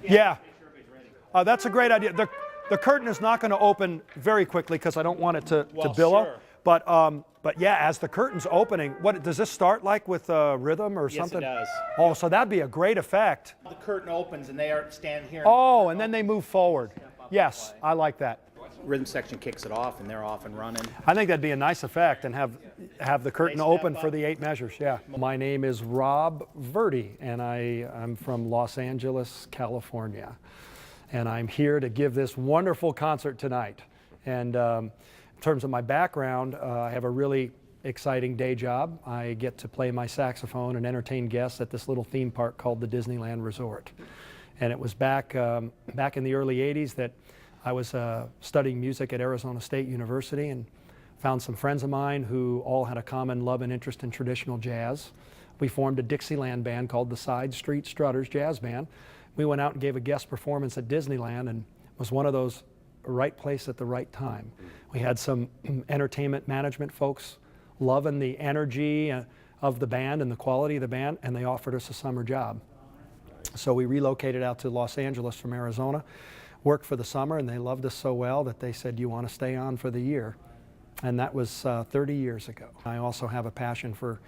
Yeah, that's a great idea. The curtain is not going to open very quickly because I don't want it to billow. Sure. But yeah, as the curtain's opening, what does this start like with rhythm or something? Yes, it does. Oh, so that'd be a great effect. The curtain opens and they are stand here. Oh, and then they move forward. Yes, I like that. Rhythm section kicks it off and they're off and running. I think that'd be a nice effect, and have the curtain open for the 8 measures. Yeah. My name is Rob Verdi, and I'm from Los Angeles, California, and I'm here to give this wonderful concert tonight. And in terms of my background, I have a really exciting day job. I get to play my saxophone and entertain guests at this little theme park called the Disneyland Resort. And it was back in the early 80s that I was studying music at Arizona State University and found some friends of mine who all had a common love and interest in traditional jazz. We formed a Dixieland band called the Side Street Strutters Jazz Band. We went out and gave a guest performance at Disneyland, and was one of those right place at the right time. We had some entertainment management folks loving the energy of the band and the quality of the band, and they offered us a summer job. So we relocated out to Los Angeles from Arizona, worked for the summer, and they loved us so well that they said, "Do you want to stay on for the year?" And that was 30 years ago. I also have a passion for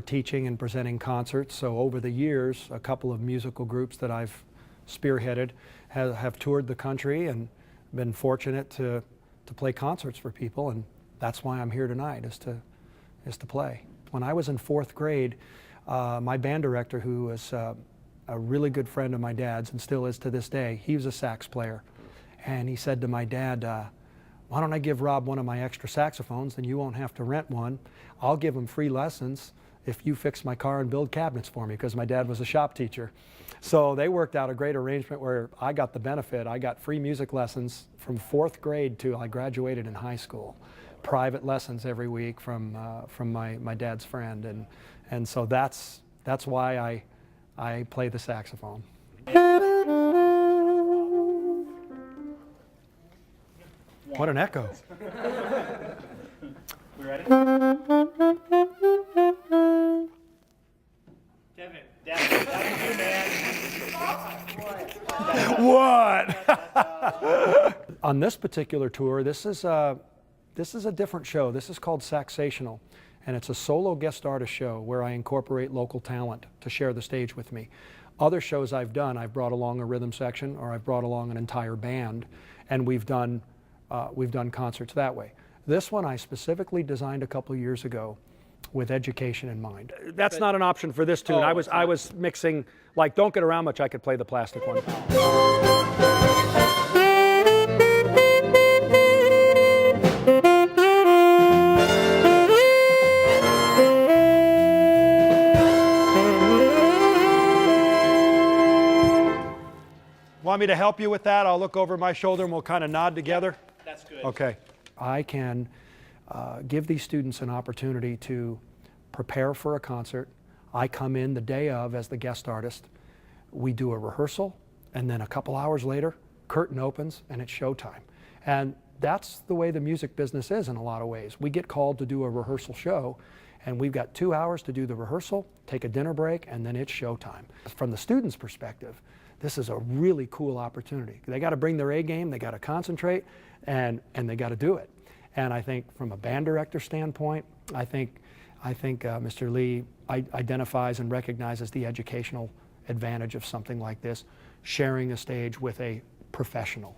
teaching and presenting concerts. So over the years, a couple of musical groups that I've spearheaded have toured the country and been fortunate to play concerts for people, and that's why I'm here tonight, is to play. When I was in 4th grade, my band director, who was a really good friend of my dad's and still is to this day, he was a sax player. And he said to my dad, "Why don't I give Rob one of my extra saxophones, and you won't have to rent one. I'll give him free lessons if you fix my car and build cabinets for me," because my dad was a shop teacher. So they worked out a great arrangement where I got the benefit. I got free music lessons from 4th grade till I graduated in high school. Private lessons every week from my dad's friend. And so that's why I play the saxophone. What an echo. We ready? Devin, you, man. What? On this particular tour, this is a different show. This is called Saxsational, and it's a solo guest artist show where I incorporate local talent to share the stage with me. Other shows I've done, I've brought along a rhythm section, or I've brought along an entire band, and we've done concerts that way. This one I specifically designed a couple of years ago with education in mind. That's not an option for this tune. Oh, I was mixing, like, Don't Get Around Much, I could play the plastic one. Want me to help you with that? I'll look over my shoulder and we'll kind of nod together. That's good. Okay. I can give these students an opportunity to prepare for a concert. I come in the day of as the guest artist. We do a rehearsal, and then a couple hours later, curtain opens and it's showtime. And that's the way the music business is in a lot of ways. We get called to do a rehearsal show, and we've got 2 hours to do the rehearsal, take a dinner break, and then it's showtime. From the student's perspective, this is a really cool opportunity. They got to bring their A game, they got to concentrate, and they got to do it. And I think from a band director standpoint, I think Mr. Lee identifies and recognizes the educational advantage of something like this, sharing a stage with a professional.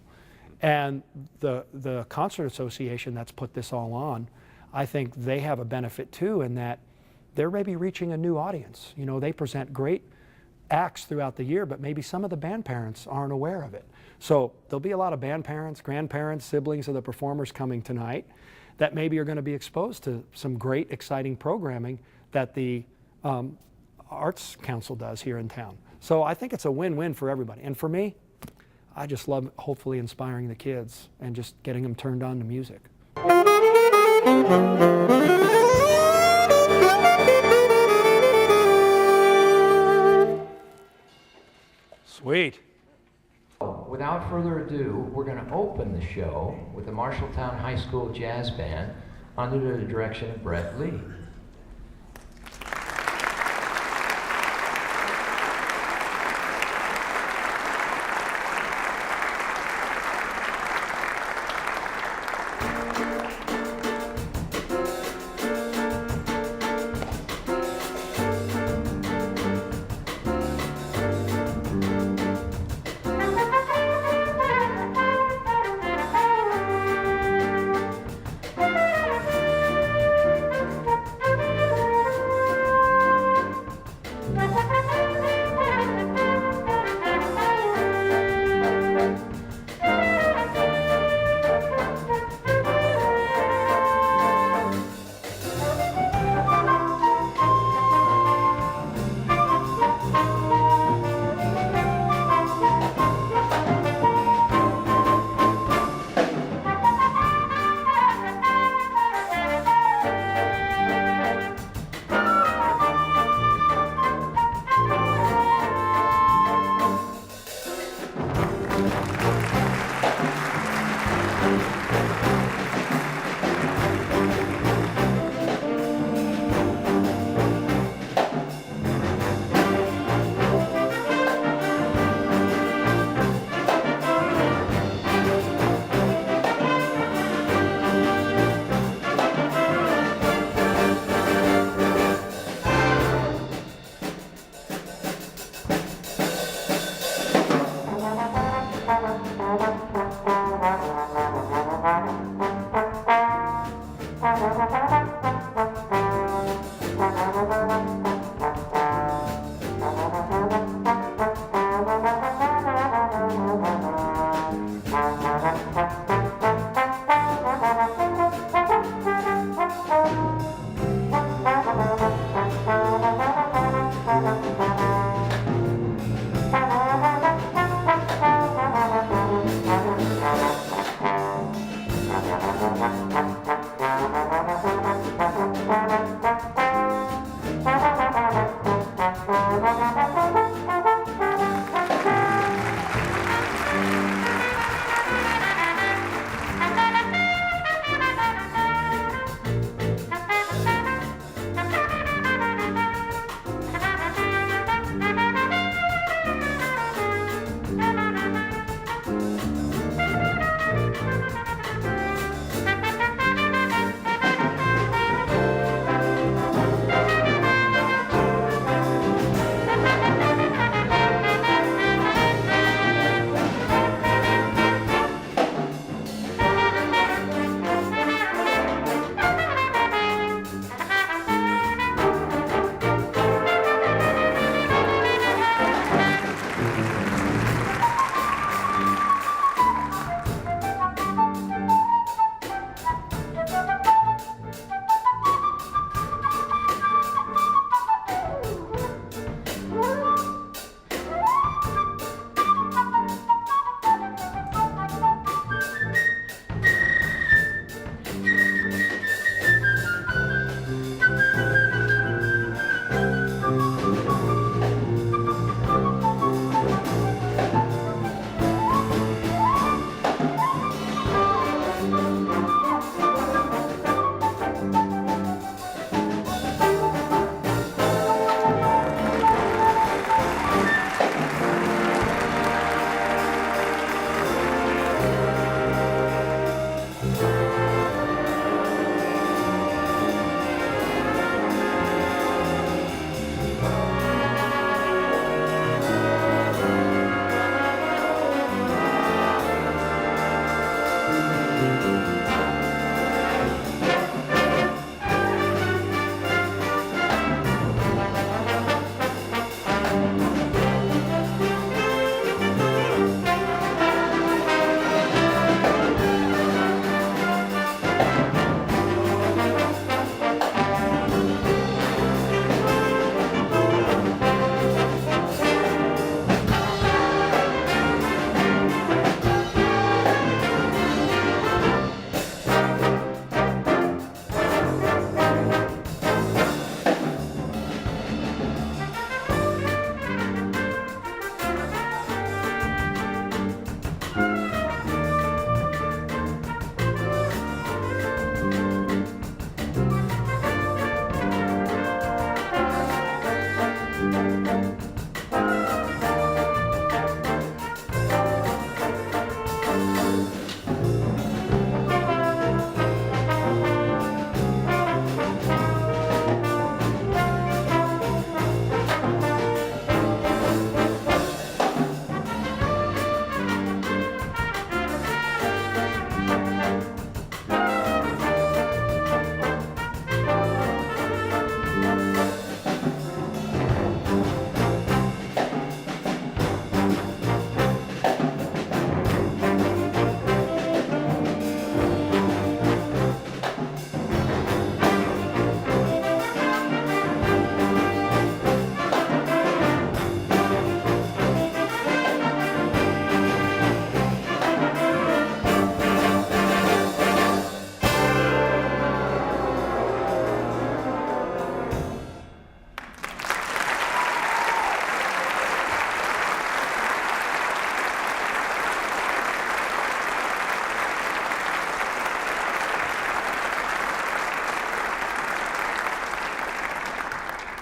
And the Concert Association that's put this all on, I think they have a benefit too, in that they're maybe reaching a new audience. You know, they present great acts throughout the year, but maybe some of the band parents aren't aware of it. So there'll be a lot of band parents, grandparents, siblings of the performers coming tonight that maybe are going to be exposed to some great, exciting programming that the Arts Council does here in town. So I think it's a win-win for everybody. And for me, I just love hopefully inspiring the kids and just getting them turned on to music. Sweet. Without further ado, we're going to open the show with the Marshalltown High School Jazz Band under the direction of Brett Lee.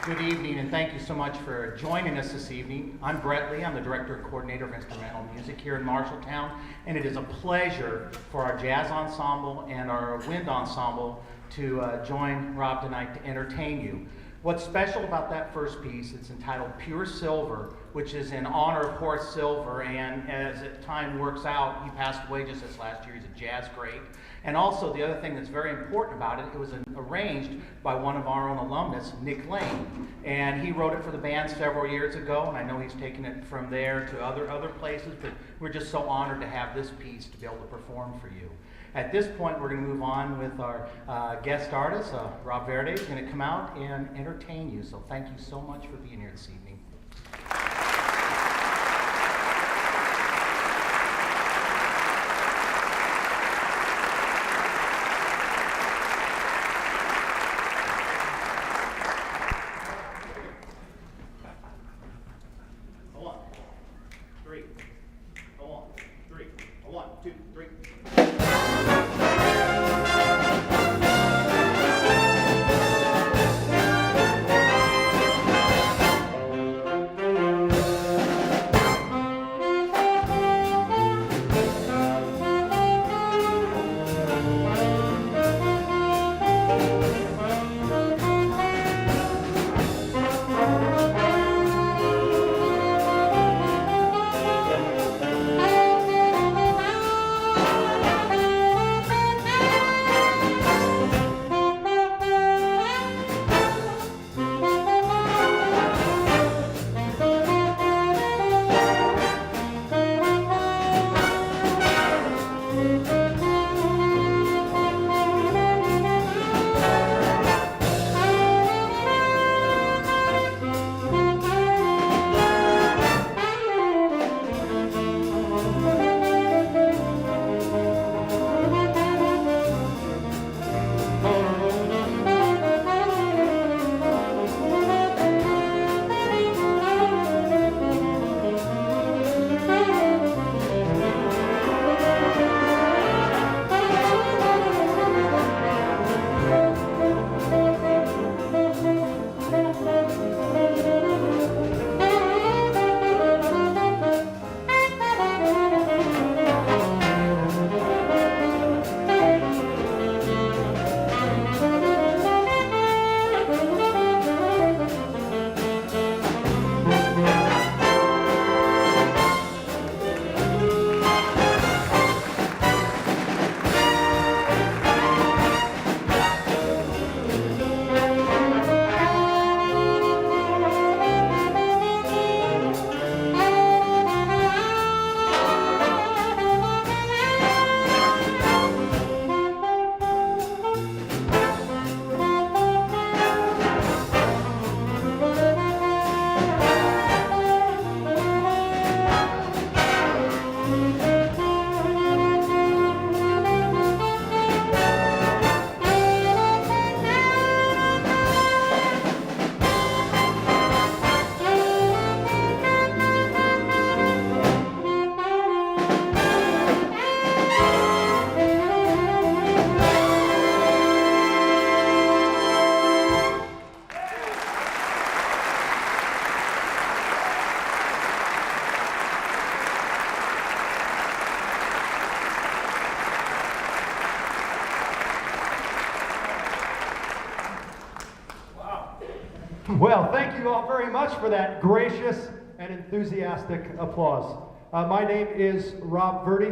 Good evening, and thank you so much for joining us this evening. I'm Brett Lee. I'm the Director and Coordinator of Instrumental Music here in Marshalltown, and it is a pleasure for our jazz ensemble and our wind ensemble to join Rob tonight to entertain you. What's special about that first piece, it's entitled Pure Silver, which is in honor of Horace Silver, and as time works out, he passed away just this last year. He's a jazz great. And also, the other thing that's very important about it, it was arranged by one of our own alumnus, Nick Lane. And he wrote it for the band several years ago, and I know he's taken it from there to other places, but we're just so honored to have this piece to be able to perform for you. At this point, we're going to move on with our guest artist, Rob Verde, is going to come out and entertain you. So thank you so much for being here this evening. Well, thank you all very much for that gracious and enthusiastic applause. My name is Rob Verdi,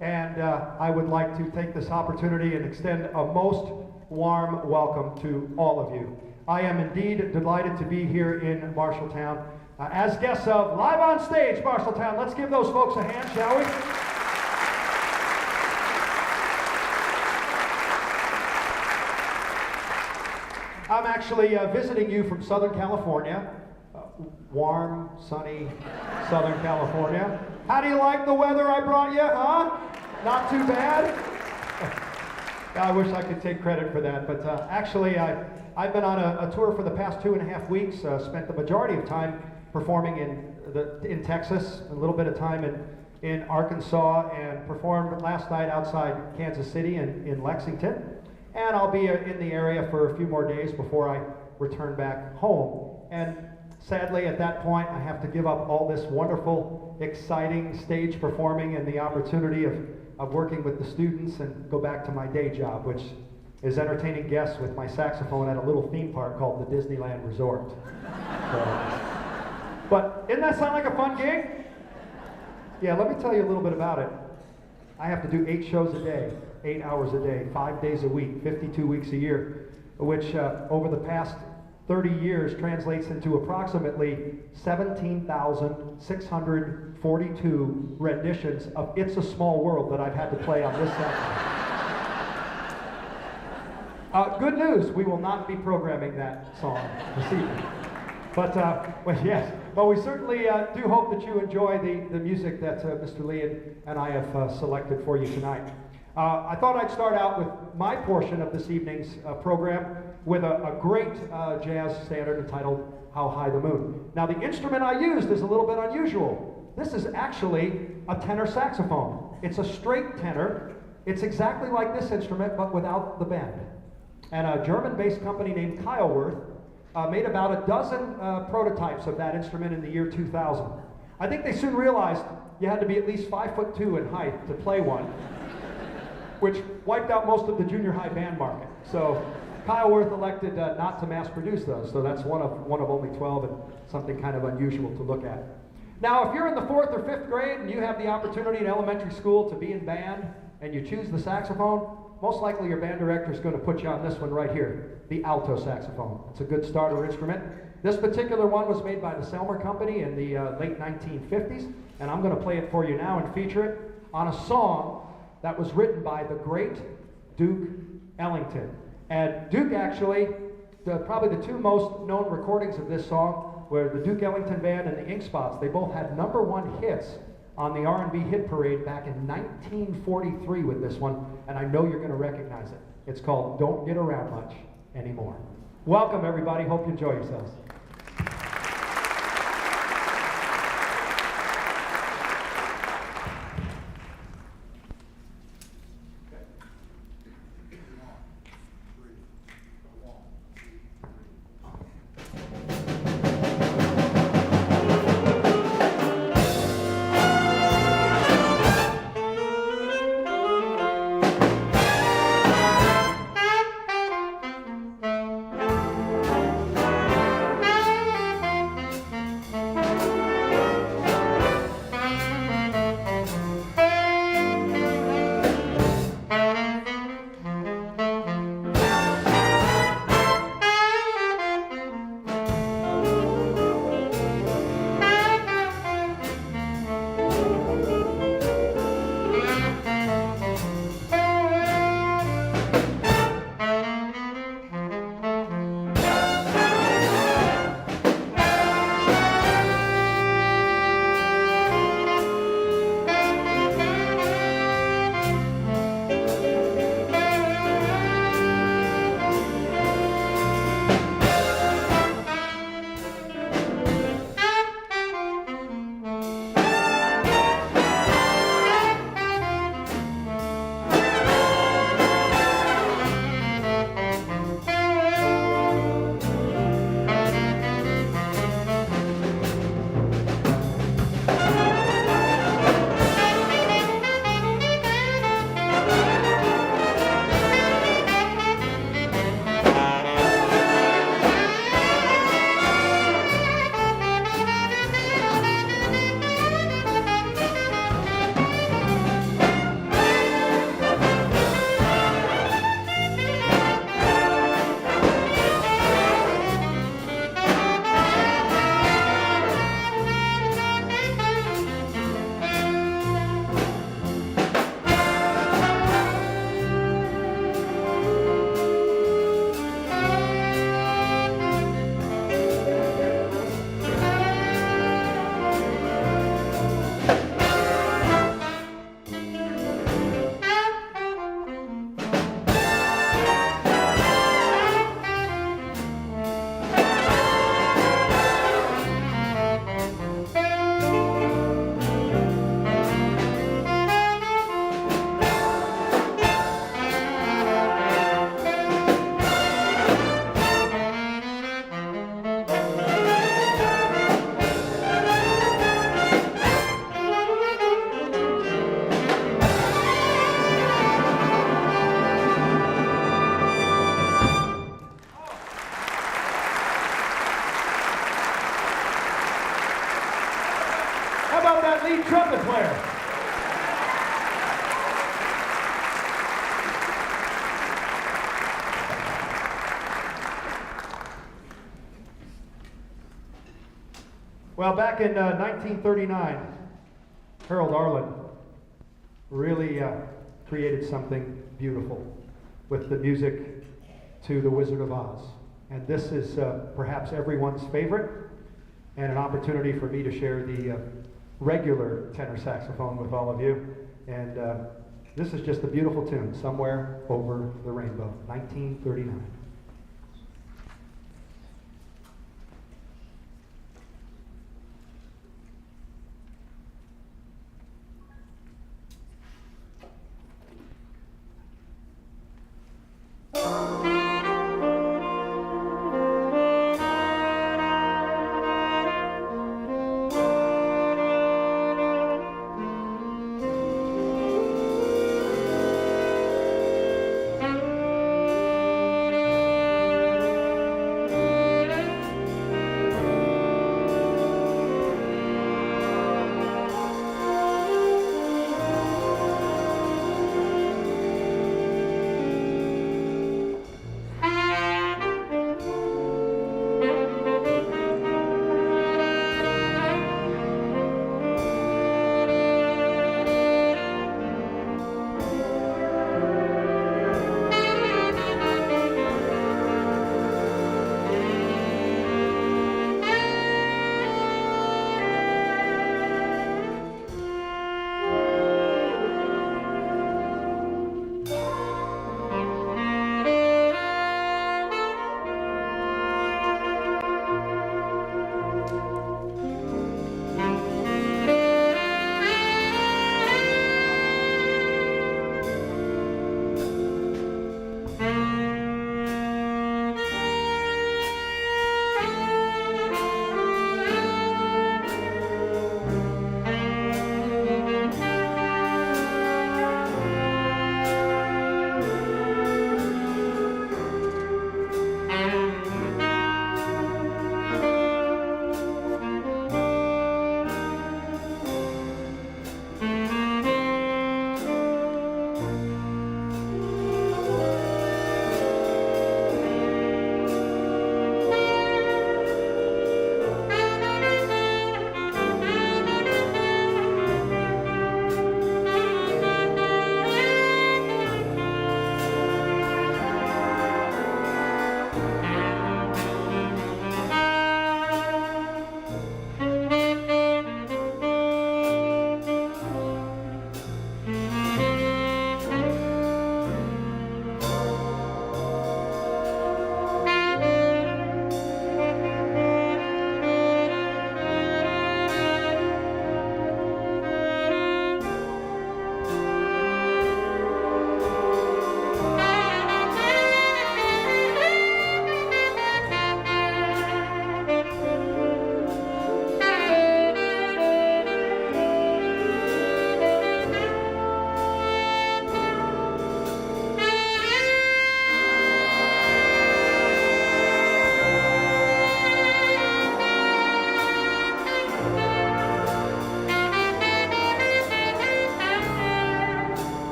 and I would like to take this opportunity and extend a most warm welcome to all of you. I am indeed delighted to be here in Marshalltown as guests of Live on Stage Marshalltown. Let's give those folks a hand, shall we? I'm actually visiting you from Southern California, warm, sunny Southern California. How do you like the weather I brought you, huh? Not too bad? I wish I could take credit for that, but actually I've been on a tour for the past 2.5 weeks, spent the majority of time performing in Texas, a little bit of time in Arkansas, and performed last night outside Kansas City and in Lexington. And I'll be in the area for a few more days before I return back home. And sadly, at that point, I have to give up all this wonderful, exciting stage performing and the opportunity of working with the students and go back to my day job, which is entertaining guests with my saxophone at a little theme park called the Disneyland Resort. But doesn't that sound like a fun gig? Yeah, let me tell you a little bit about it. I have to do 8 shows a day, 8 hours a day, 5 days a week, 52 weeks a year, which over the past 30 years translates into approximately 17,642 renditions of It's a Small World that I've had to play on this saxophone. Good news, we will not be programming that song this evening. But we certainly do hope that you enjoy the music that Mr. Lee and I have selected for you tonight. I thought I'd start out with my portion of this evening's program with a great jazz standard entitled How High the Moon. Now, the instrument I used is a little bit unusual. This is actually a tenor saxophone. It's a straight tenor. It's exactly like this instrument, but without the bend. And a German-based company named Kyleworth made about a dozen prototypes of that instrument in the year 2000. I think they soon realized you had to be at least 5'2" in height to play one, which wiped out most of the junior high band market. So Kyleworth elected not to mass produce those, so that's one of only 12 and something kind of unusual to look at. Now, if you're in the 4th or 5th grade and you have the opportunity in elementary school to be in band and you choose the saxophone, most likely your band director is going to put you on this one right here, the alto saxophone. It's a good starter instrument. This particular one was made by the Selmer Company in the late 1950s, and I'm going to play it for you now and feature it on a song that was written by the great Duke Ellington. And Duke actually, probably the 2 most known recordings of this song were the Duke Ellington Band and the Ink Spots. They both had #1 hits on the R&B hit parade back in 1943 with this one, and I know you're going to recognize it. It's called Don't Get Around Much Anymore. Welcome, everybody. Hope you enjoy yourselves. about that lead trumpet player? Well, back in 1939, Harold Arlen really created something beautiful with the music to The Wizard of Oz. And this is perhaps everyone's favorite, and an opportunity for me to share the regular tenor saxophone with all of you. And this is just a beautiful tune, Somewhere Over the Rainbow, 1939.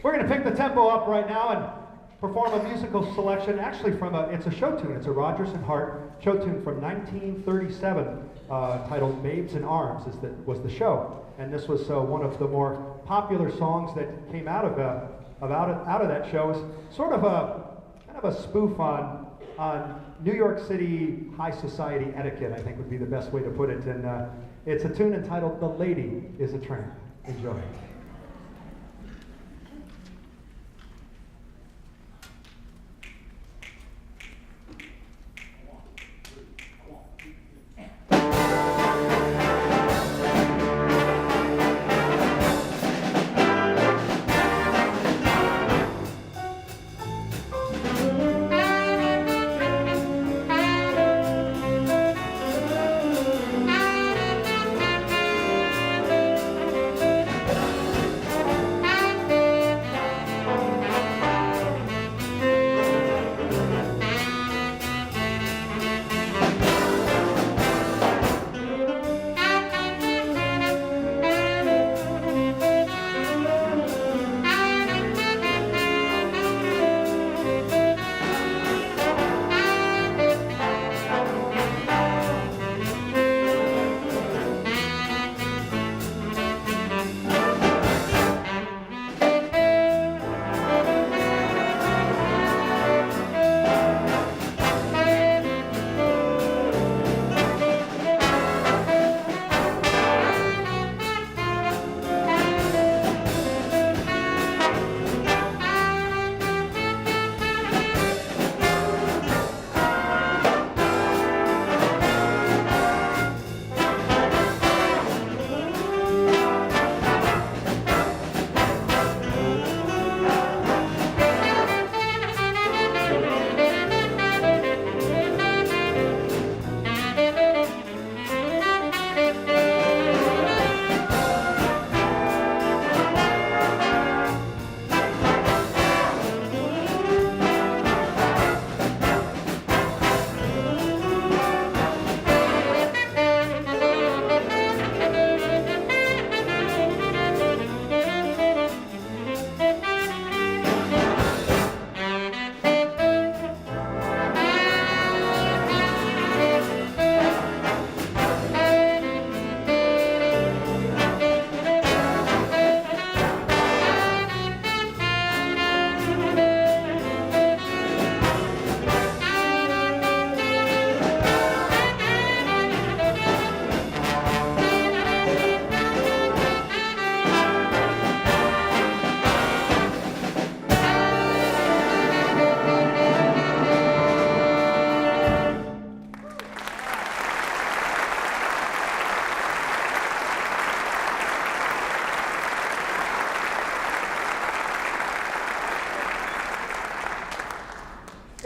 We're going to pick the tempo up right now and perform a musical selection, actually from it's a show tune. It's a Rodgers and Hart show tune from 1937, titled "Babes in Arms" was the show. And this was one of the more popular songs that came out of that show. It's sort of a spoof on New York City high society etiquette, I think would be the best way to put it. And it's a tune entitled "The Lady is a Tramp." Enjoy.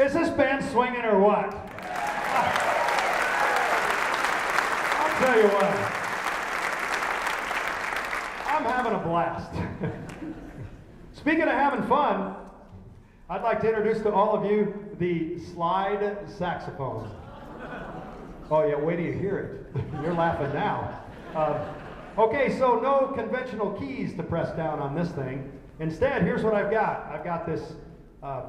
Is this band swinging or what? I'll tell you what. I'm having a blast. Speaking of having fun, I'd like to introduce to all of you the slide saxophone. Oh yeah, wait till you hear it. You're laughing now. Okay, so no conventional keys to press down on this thing. Instead, here's what I've got. I've got this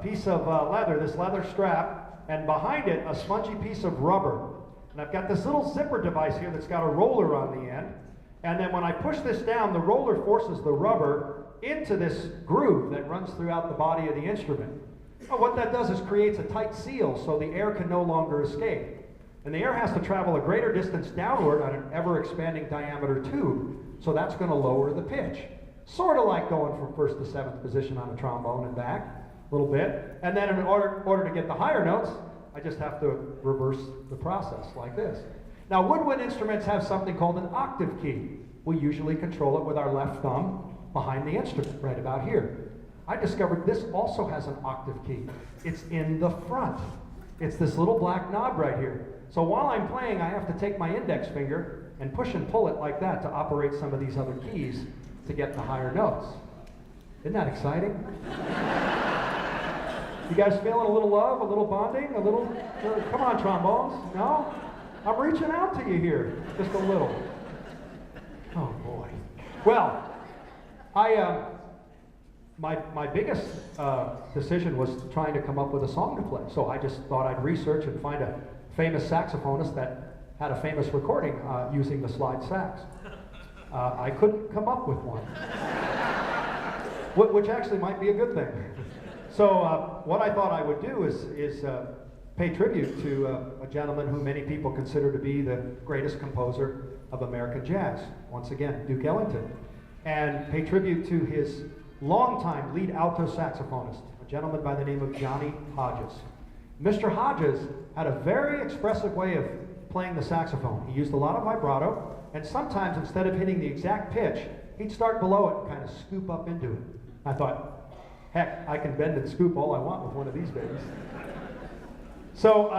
piece of leather, this leather strap, and behind it a spongy piece of rubber. And I've got this little zipper device here that's got a roller on the end. And then when I push this down, the roller forces the rubber into this groove that runs throughout the body of the instrument. Well, what that does is creates a tight seal so the air can no longer escape. And the air has to travel a greater distance downward on an ever-expanding diameter tube, so that's going to lower the pitch. Sort of like going from first to seventh position on a trombone and back, a little bit. And then in order to get the higher notes, I just have to reverse the process like this. Now, woodwind instruments have something called an octave key. We usually control it with our left thumb behind the instrument, right about here. I discovered this also has an octave key. It's in the front. It's this little black knob right here. So while I'm playing, I have to take my index finger and push and pull it like that to operate some of these other keys to get the higher notes. Isn't that exciting? You guys feeling a little love, a little bonding, a little, come on trombones, no? I'm reaching out to you here, just a little. Oh boy. Well, my biggest decision was trying to come up with a song to play. So I just thought I'd research and find a famous saxophonist that had a famous recording using the slide sax. I couldn't come up with one, which actually might be a good thing. So what I thought I would do is pay tribute to a gentleman who many people consider to be the greatest composer of American jazz. Once again, Duke Ellington. And pay tribute to his longtime lead alto saxophonist, a gentleman by the name of Johnny Hodges. Mr. Hodges had a very expressive way of playing the saxophone. He used a lot of vibrato, and sometimes instead of hitting the exact pitch, he'd start below it and kind of scoop up into it. I thought, heck, I can bend and scoop all I want with one of these babies. So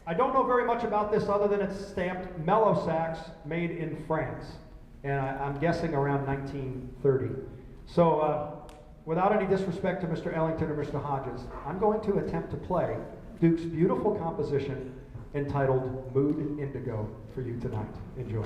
I don't know very much about this other than it's stamped mellow sax made in France. And I'm guessing around 1930. So without any disrespect to Mr. Ellington or Mr. Hodges, I'm going to attempt to play Duke's beautiful composition entitled Mood Indigo for you tonight. Enjoy.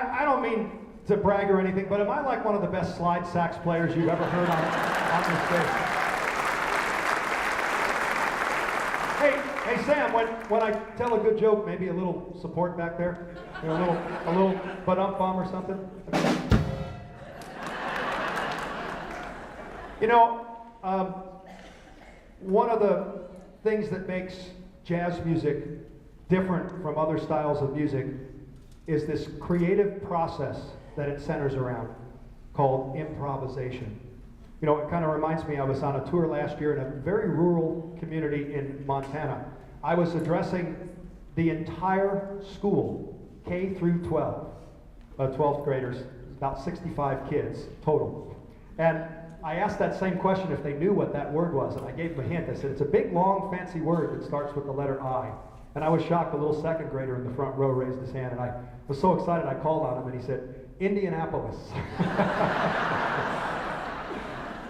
I don't mean to brag or anything, but am I like one of the best slide sax players you've ever heard on this stage? Hey Sam, when I tell a good joke, maybe a little support back there? You know, a little ba-dum-bum or something? You know, one of the things that makes jazz music different from other styles of music is this creative process that it centers around called improvisation. You know, it kind of reminds me, I was on a tour last year in a very rural community in Montana. I was addressing the entire school, K through 12, 12th graders, about 65 kids total. And I asked that same question if they knew what that word was, and I gave them a hint. I said, it's a big, long, fancy word that starts with the letter I. And I was shocked, a little second grader in the front row raised his hand, and I was so excited I called on him, and he said, Indianapolis.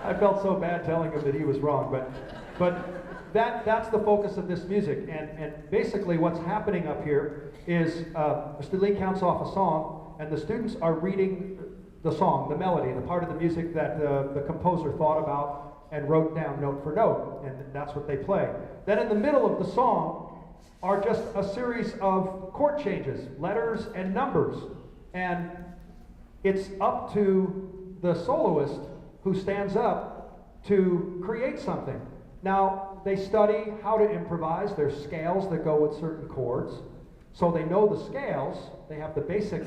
I felt so bad telling him that he was wrong, but that's the focus of this music. And basically what's happening up here is Mr. Lee counts off a song, and the students are reading the song, the melody, the part of the music that the composer thought about and wrote down note for note, and that's what they play. Then in the middle of the song are just a series of chord changes, letters and numbers, and it's up to the soloist who stands up to create something. Now, they study how to improvise. There's scales that go with certain chords, so they know the scales, they have the basic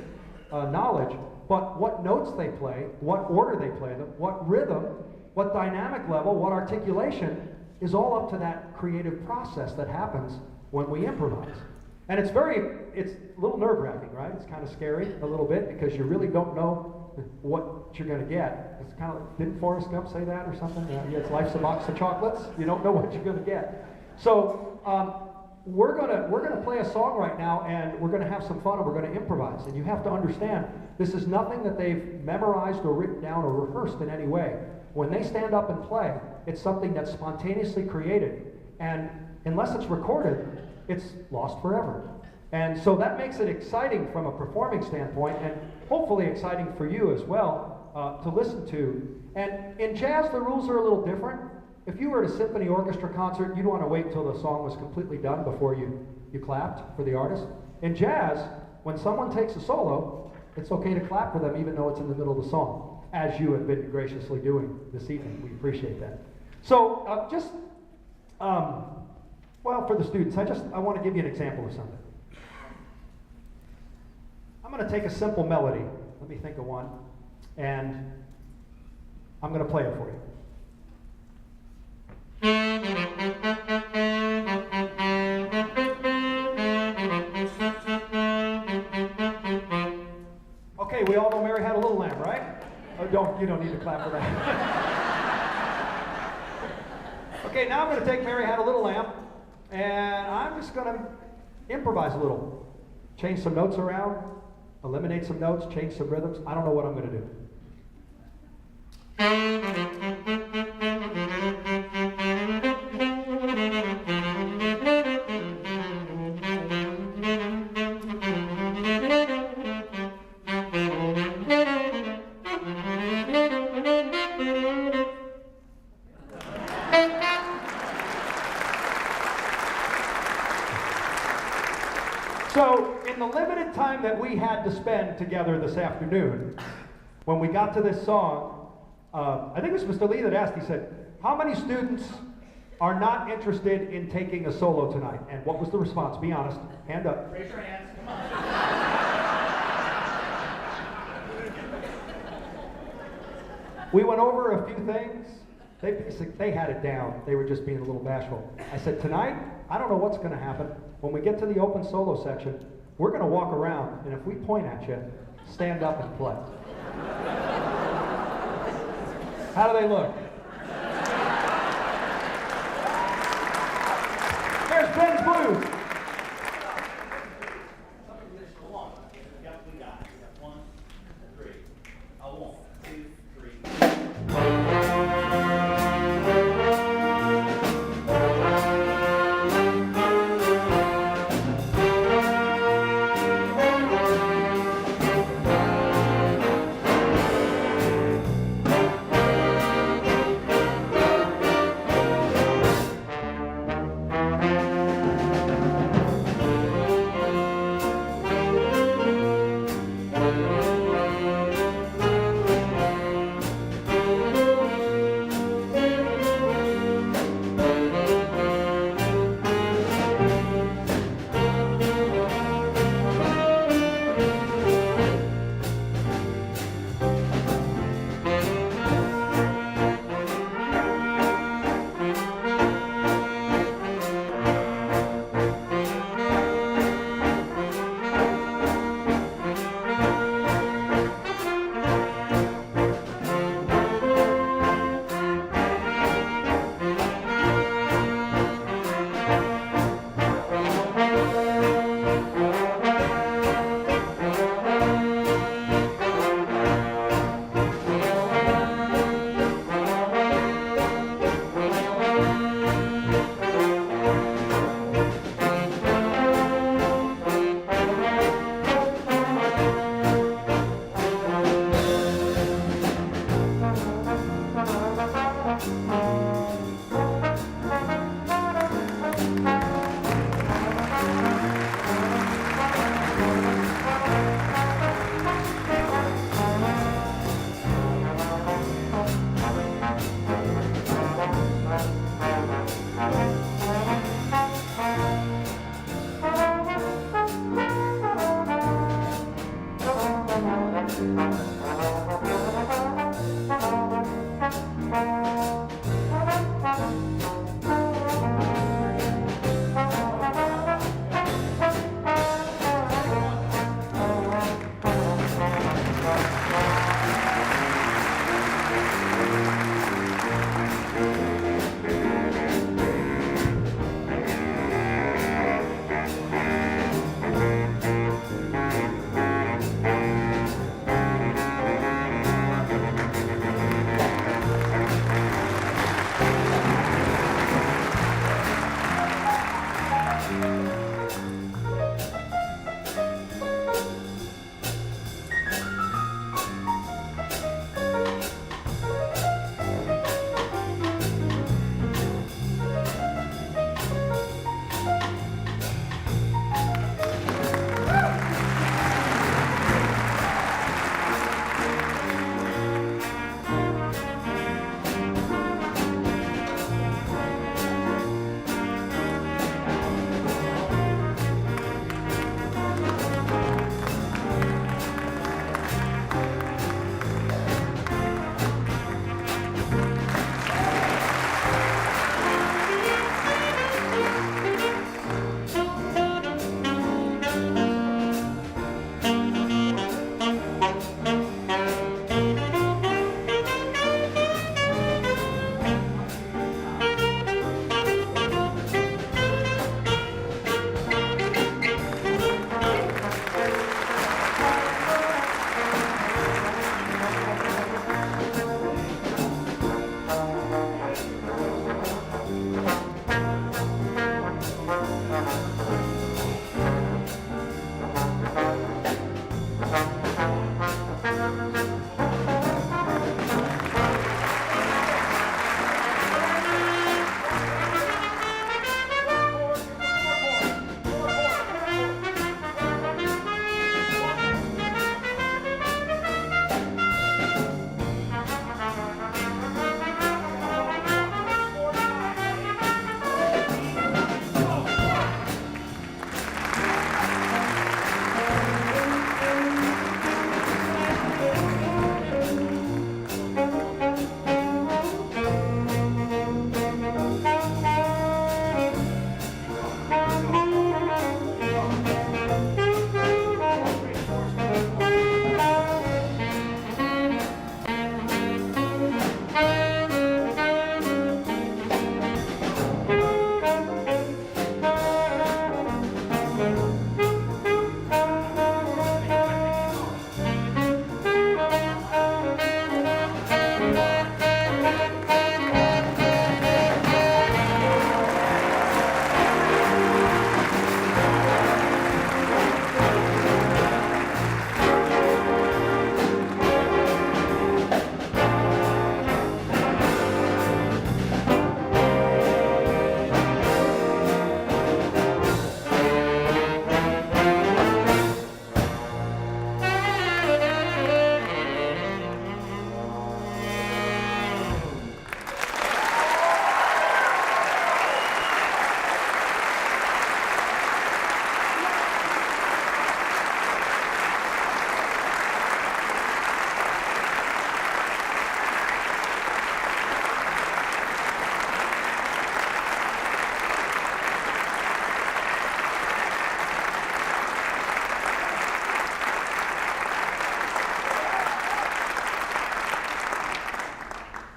knowledge, but what notes they play, what order they play them, what rhythm, what dynamic level, what articulation is all up to that creative process that happens when we improvise. And it's a little nerve-wracking, right? It's kind of scary a little bit because you really don't know what you're going to get. It's kind of like, didn't Forrest Gump say that or something? Yeah, it's life's a box of chocolates. You don't know what you're going to get. So we're gonna play a song right now, and we're gonna have some fun, and we're gonna improvise. And you have to understand, this is nothing that they've memorized or written down or rehearsed in any way. When they stand up and play, it's something that's spontaneously created, and unless it's recorded, it's lost forever. And so that makes it exciting from a performing standpoint, and hopefully exciting for you as well to listen to. And in jazz, the rules are a little different. If you were at a symphony orchestra concert, you'd want to wait till the song was completely done before you clapped for the artist. In jazz, when someone takes a solo, it's okay to clap for them even though it's in the middle of the song, as you have been graciously doing this evening. We appreciate that. So well, for the students, I want to give you an example of something. I'm going to take a simple melody. Let me think of one. And I'm going to play it for you. Okay, we all know Mary Had a Little Lamb, right? Oh, you don't need to clap for that. Okay, now I'm going to take Mary Had a Little Lamb, and I'm just going to improvise a little. Change some notes around, eliminate some notes, change some rhythms. I don't know what I'm going to do. So, in the limited time that we had to spend together this afternoon, when we got to this song, I think it was Mr. Lee that asked, he said, how many students are not interested in taking a solo tonight? And what was the response? Be honest. Hand up. Raise your hands. Come on. We went over a few things. They had it down. They were just being a little bashful. I said, tonight, I don't know what's going to happen. When we get to the open solo section, we're going to walk around, and if we point at you, stand up and play. How do they look? There's Ben's Blues.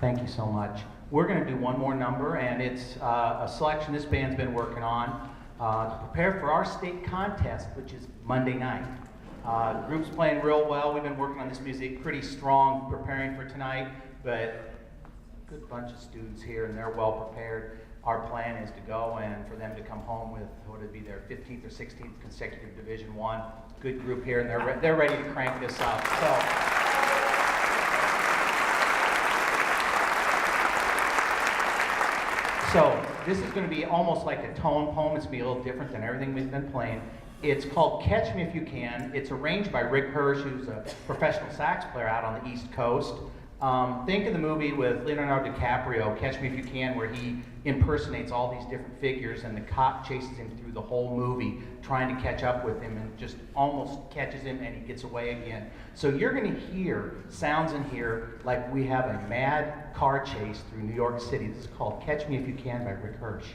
Thank you so much. We're going to do one more number, and it's a selection this band's been working on to prepare for our state contest, which is Monday night. The group's playing real well. We've been working on this music pretty strong, preparing for tonight, but a good bunch of students here, and they're well prepared. Our plan is to go and for them to come home with what would be their 15th or 16th consecutive Division I. Good group here, and they're ready to crank this up. So this is going to be almost like a tone poem. It's going to be a little different than everything we've been playing. It's called Catch Me If You Can. It's arranged by Rick Hirsch, who's a professional sax player out on the East Coast. Think of the movie with Leonardo DiCaprio, Catch Me If You Can, where he impersonates all these different figures and the cop chases him through the whole movie trying to catch up with him and just almost catches him and he gets away again. So you're going to hear sounds in here like we have a mad car chase through New York City. This is called Catch Me If You Can by Rick Hirsch.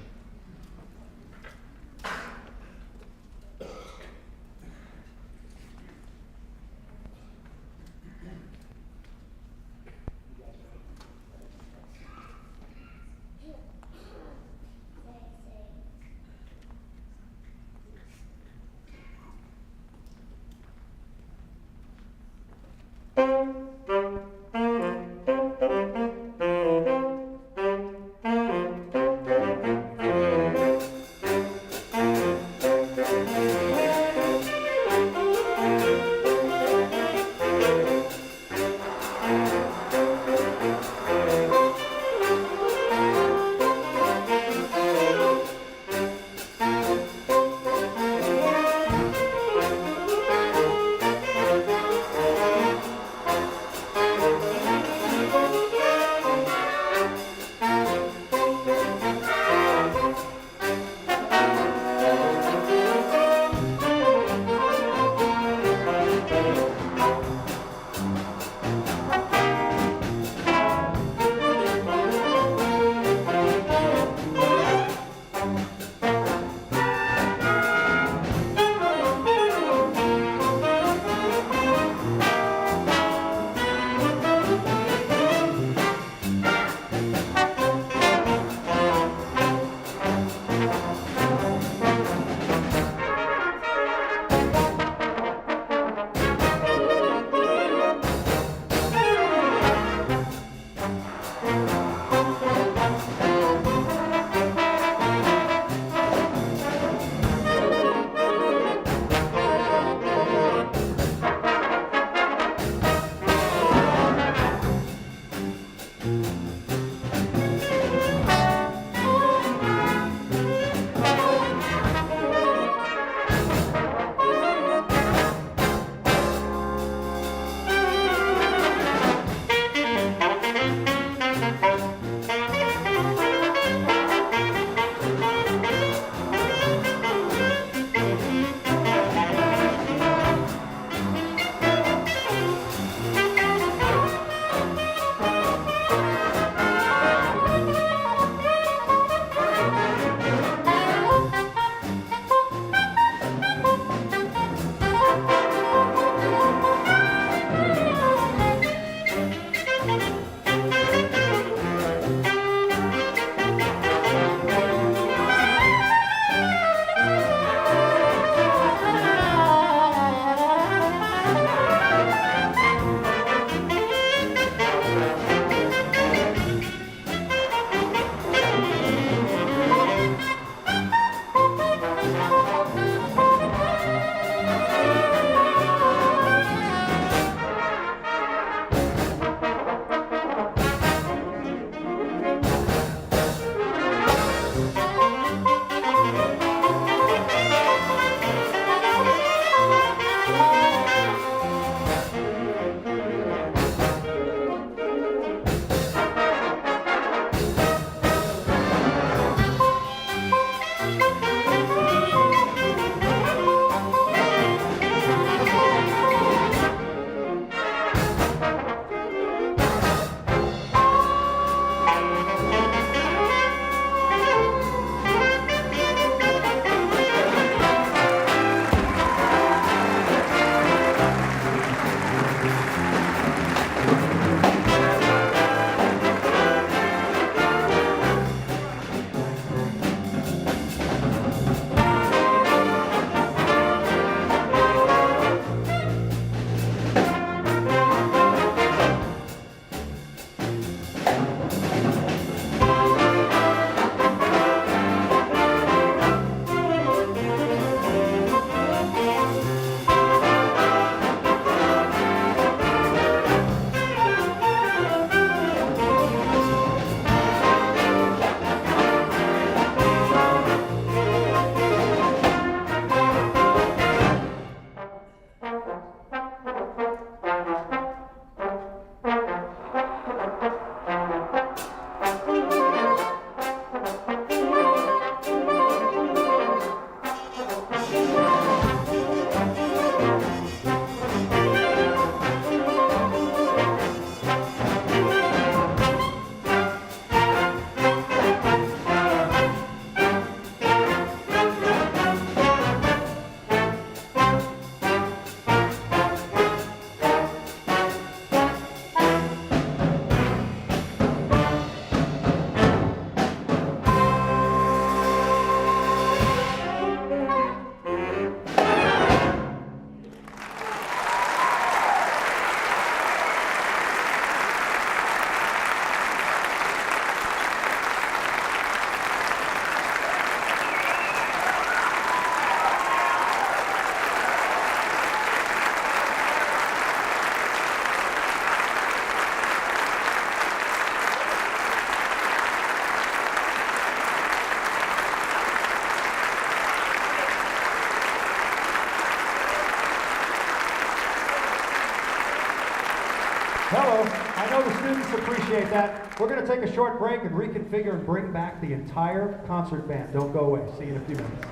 Hello. I know the students appreciate that. We're going to take a short break and reconfigure and bring back the entire concert band. Don't go away. See you in a few minutes.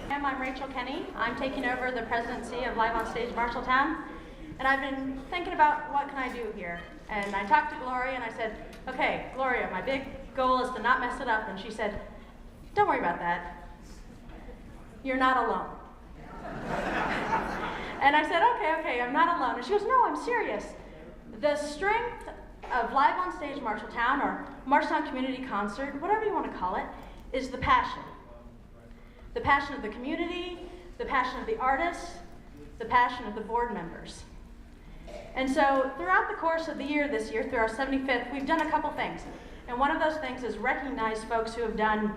I'm Rachel Kenny. I'm taking over the presidency of Live on Stage Marshalltown. And I've been thinking about what can I do here. And I talked to Gloria and I said, okay, Gloria, my big goal is to not mess it up. And she said, don't worry about that. You're not alone. And I said, okay, I'm not alone. And she goes, no, I'm serious. The strength of Live on Stage Marshalltown, or Marshalltown Community Concert, whatever you want to call it, is the passion. The passion of the community, the passion of the artists, the passion of the board members. And so throughout the course of the year this year, through our 75th, we've done a couple things. And one of those things is recognize folks who have done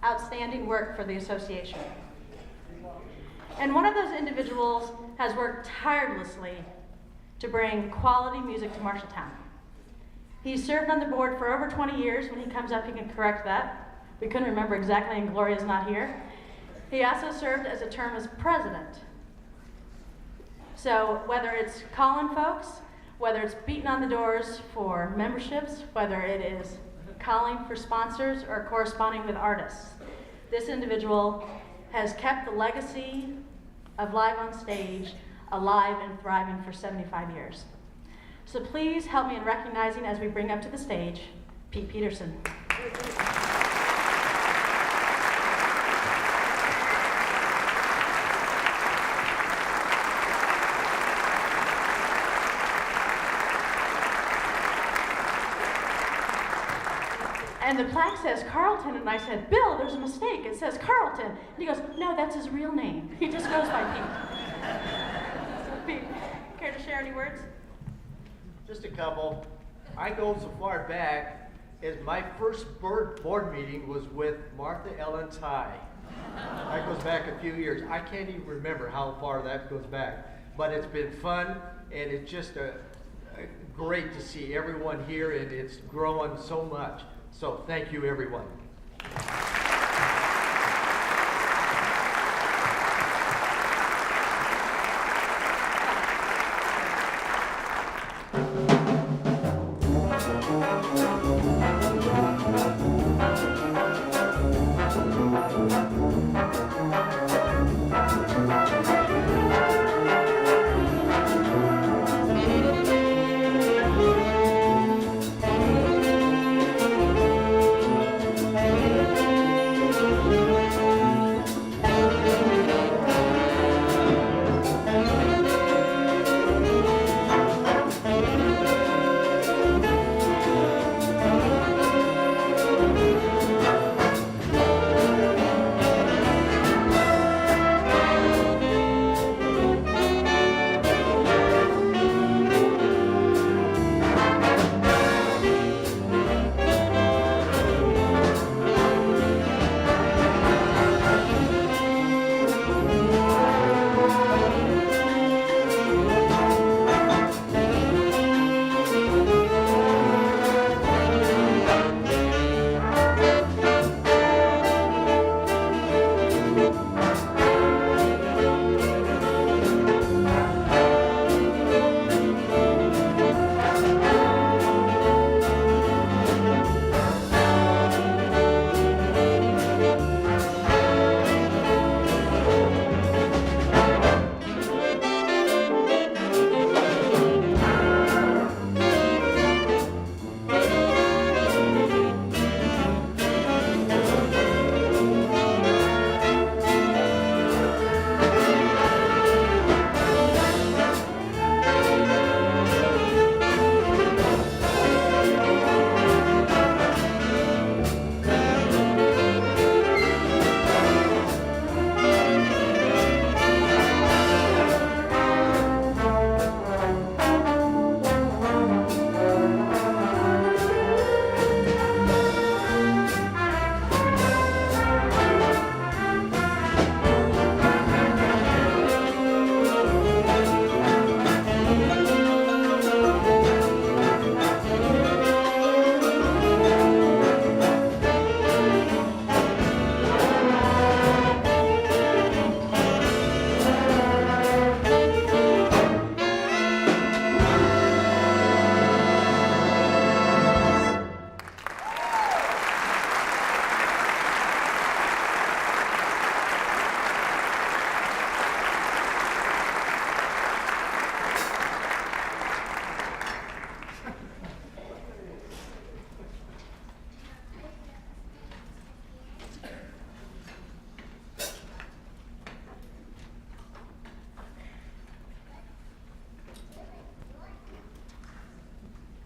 outstanding work for the association. And one of those individuals has worked tirelessly to bring quality music to Marshalltown. He's served on the board for over 20 years. When he comes up, he can correct that. We couldn't remember exactly, and Gloria's not here. He also served as a term as president. So whether it's calling folks, whether it's beating on the doors for memberships, whether it is calling for sponsors or corresponding with artists, this individual has kept the legacy of Live on Stage alive and thriving for 75 years. So please help me in recognizing, as we bring up to the stage, Pete Peterson. And the plaque says Carlton, and I said, Bill, there's a mistake. It says Carlton. And he goes, no, that's his real name. He just goes by Pete. So Pete, care to share any words? Just a couple. I go so far back as my first board meeting was with Martha Ellen Ty. That goes back a few years. I can't even remember how far that goes back. But it's been fun, and it's just great to see everyone here, and it's growing so much. So thank you, everyone.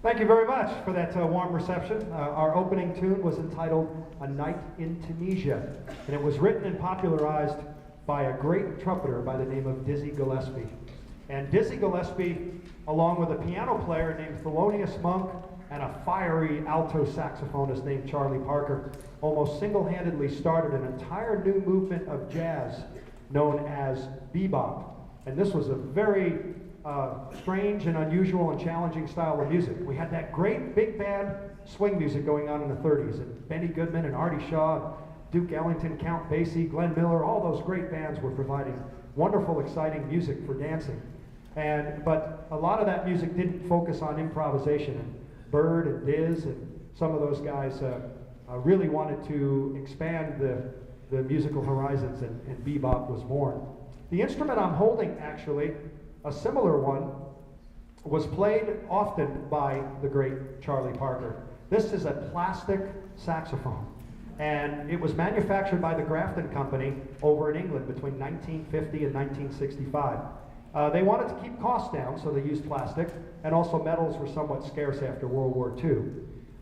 Thank you very much for that warm reception. Our opening tune was entitled A Night in Tunisia, and it was written and popularized by a great trumpeter by the name of Dizzy Gillespie. And Dizzy Gillespie, along with a piano player named Thelonious Monk and a fiery alto saxophonist named Charlie Parker, almost single-handedly started an entire new movement of jazz known as bebop. And this was a very strange and unusual and challenging style of music. We had that great big band swing music going on in the 30s, and Benny Goodman and Artie Shaw, Duke Ellington, Count Basie, Glenn Miller, all those great bands were providing wonderful, exciting music for dancing. But a lot of that music didn't focus on improvisation. And Bird and Diz and some of those guys really wanted to expand the musical horizons, and bebop was born. The instrument I'm holding, actually, a similar one, was played often by the great Charlie Parker. This is a plastic saxophone, and it was manufactured by the Grafton Company over in England between 1950 and 1965. They wanted to keep costs down, so they used plastic, and also metals were somewhat scarce after World War II.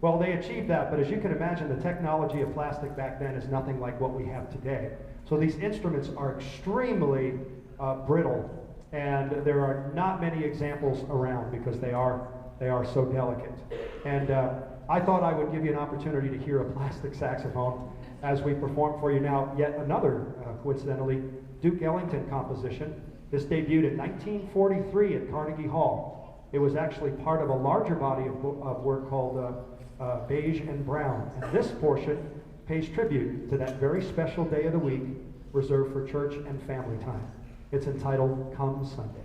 Well, they achieved that, but as you can imagine, the technology of plastic back then is nothing like what we have today. So these instruments are extremely brittle, and there are not many examples around because they are so delicate. And I thought I would give you an opportunity to hear a plastic saxophone as we perform for you now yet another, coincidentally, Duke Ellington composition. This debuted in 1943 at Carnegie Hall. It was actually part of a larger body of work called Beige and Brown. And this portion pays tribute to that very special day of the week reserved for church and family time. It's entitled Come Sunday.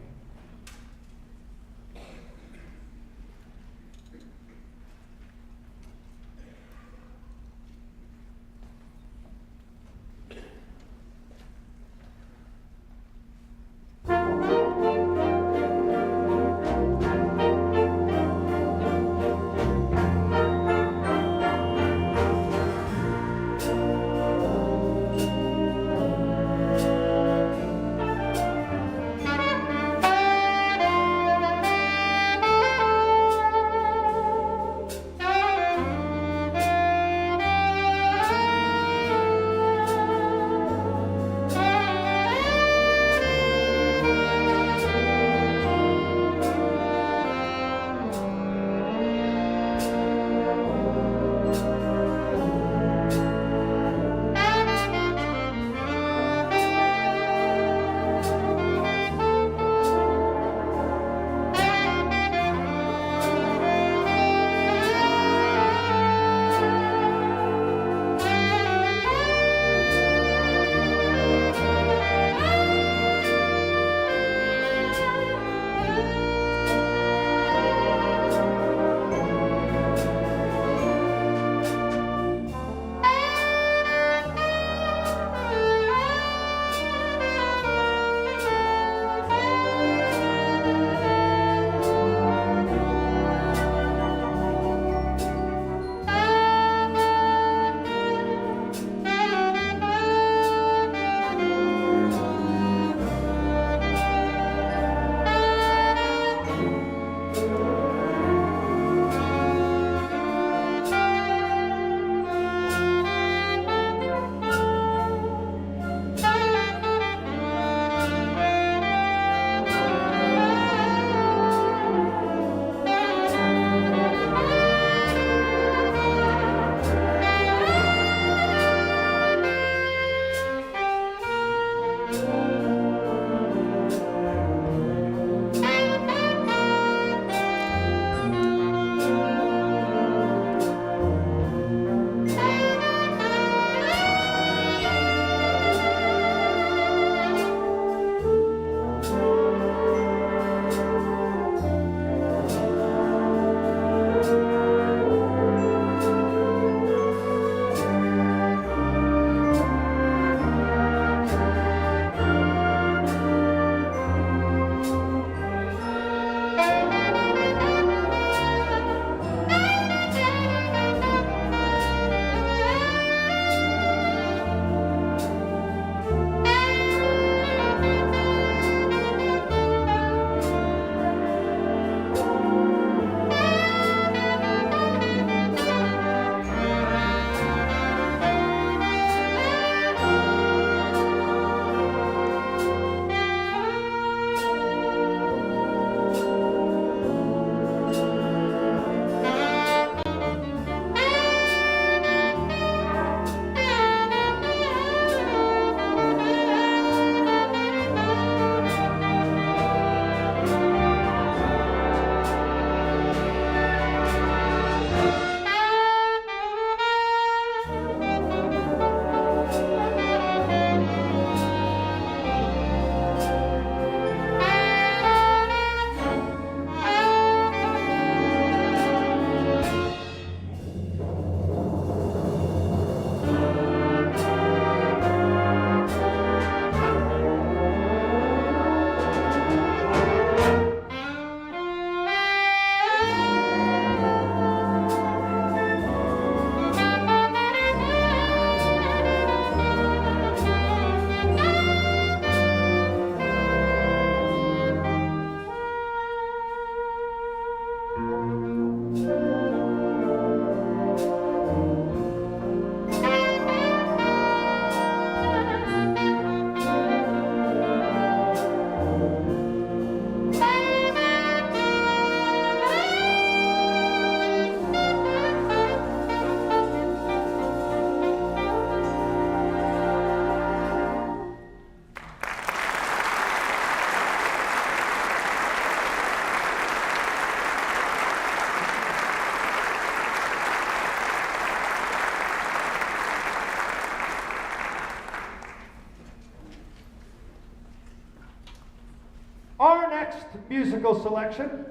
musical selection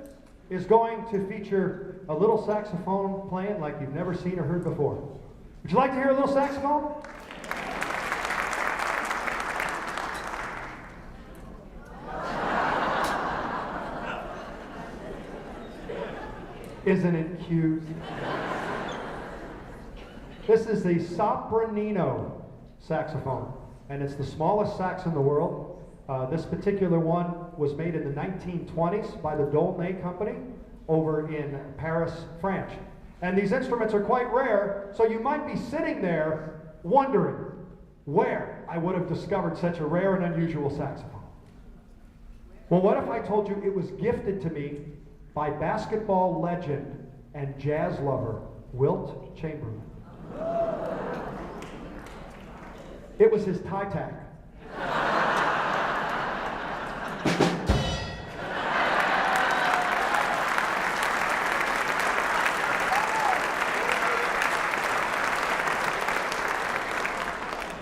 is going to feature a little saxophone playing like you've never seen or heard before. Would you like to hear a little saxophone? Isn't it cute? This is the sopranino saxophone, and it's the smallest sax in the world. This particular one was made in the 1920s by the Dolnay Company over in Paris, France. And these instruments are quite rare, so you might be sitting there wondering where I would have discovered such a rare and unusual saxophone. Well, what if I told you it was gifted to me by basketball legend and jazz lover Wilt Chamberlain? It was his tie tack.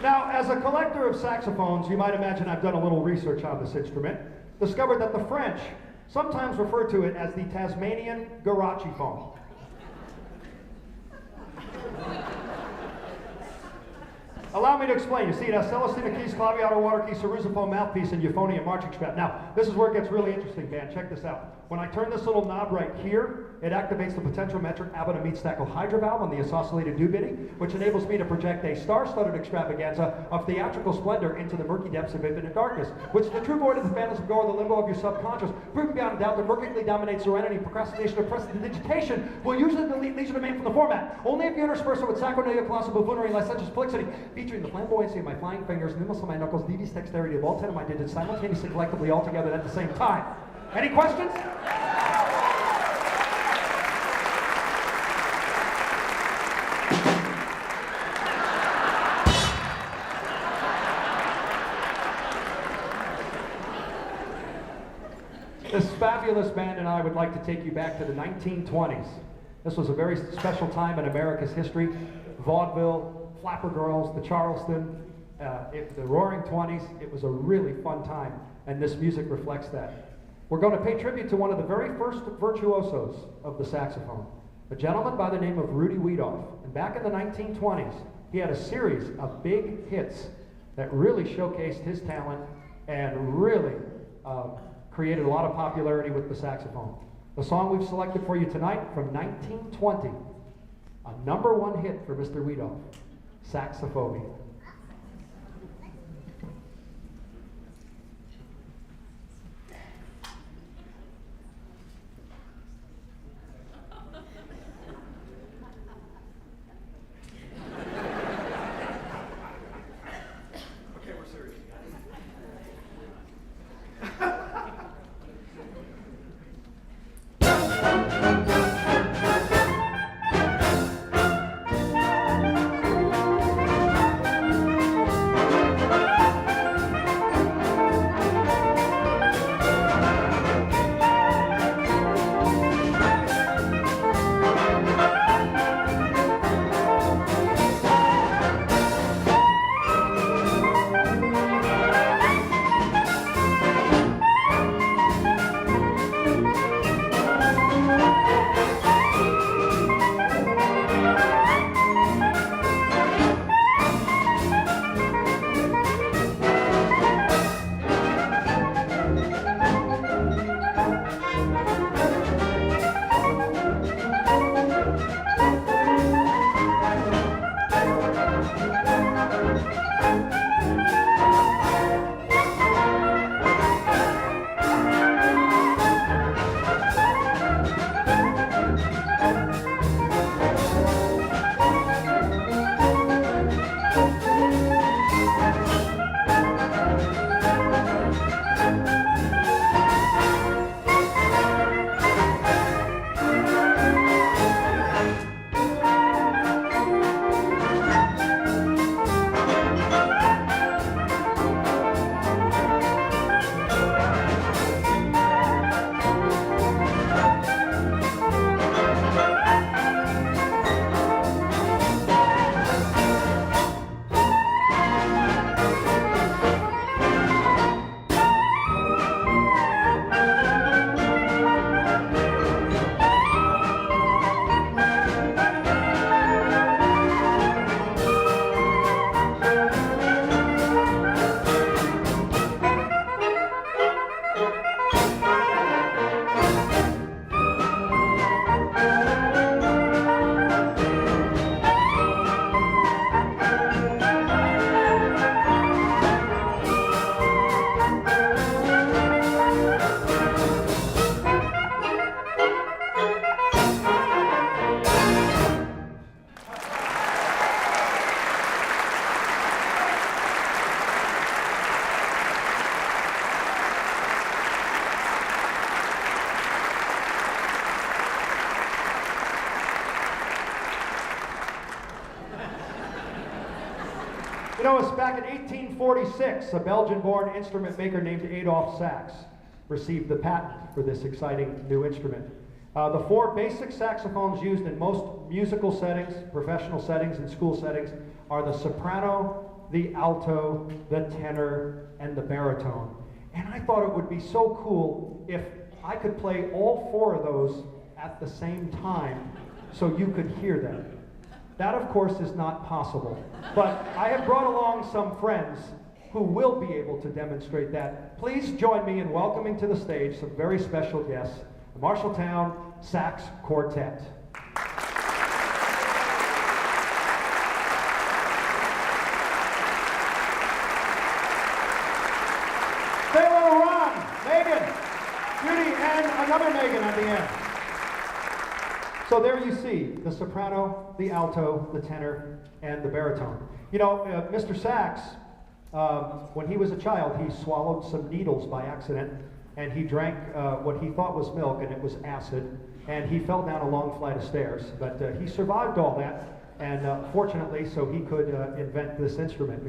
Now, as a collector of saxophones, you might imagine I've done a little research on this instrument, discovered that the French sometimes refer to it as the Tasmanian Garachi phone. Allow me to explain. You see, it has Celestina keys, claviato, water keys, sousaphone mouthpiece, and euphonium marching strap. Now, this is where it gets really interesting, band. Check this out. When I turn this little knob right here, it activates the potentiometric Abonamede-Stachyhydra valve on the isoscellated dubity, which enables me to project a star-studded extravaganza of theatrical splendor into the murky depths of infinite darkness, which is the true void of the phantoms of gore, the limbo of your subconscious, proving beyond a doubt that murkily dominates serenity, procrastination, or prestidigitation will usually delete leisure domain from the format, only if you intersperse it with sacrilegia, colossal buffoonery, licentious prolixity, featuring the flamboyancy of my flying fingers, nimbleness of my knuckles, devious dexterity of all 10 of my digits simultaneously collectively all together at the same time. Any questions? This fabulous band and I would like to take you back to the 1920s. This was a very special time in America's history. Vaudeville, Flapper Girls, the Charleston, the Roaring 20s. It was a really fun time, and this music reflects that. We're going to pay tribute to one of the very first virtuosos of the saxophone, a gentleman by the name of Rudy Weedoff. And back in the 1920s, he had a series of big hits that really showcased his talent and really created a lot of popularity with the saxophone. The song we've selected for you tonight from 1920, a #1 hit for Mr. Weedoff, Saxophobia. You know, it's back in 1846, a Belgian-born instrument maker named Adolphe Sax received the patent for this exciting new instrument. The four basic saxophones used in most musical settings, professional settings, and school settings are the soprano, the alto, the tenor, and the baritone. And I thought it would be so cool if I could play all four of those at the same time so you could hear them. That, of course, is not possible. But I have brought along some friends who will be able to demonstrate that. Please join me in welcoming to the stage some very special guests, the Marshalltown Sax Quartet. Say hello, Ron, Megan, Judy, and another Megan at the end. So there you see the soprano, the alto, the tenor, and the baritone. You know, Mr. Sax, when he was a child, he swallowed some needles by accident, and he drank what he thought was milk, and it was acid, and he fell down a long flight of stairs. But he survived all that, and fortunately, so he could invent this instrument.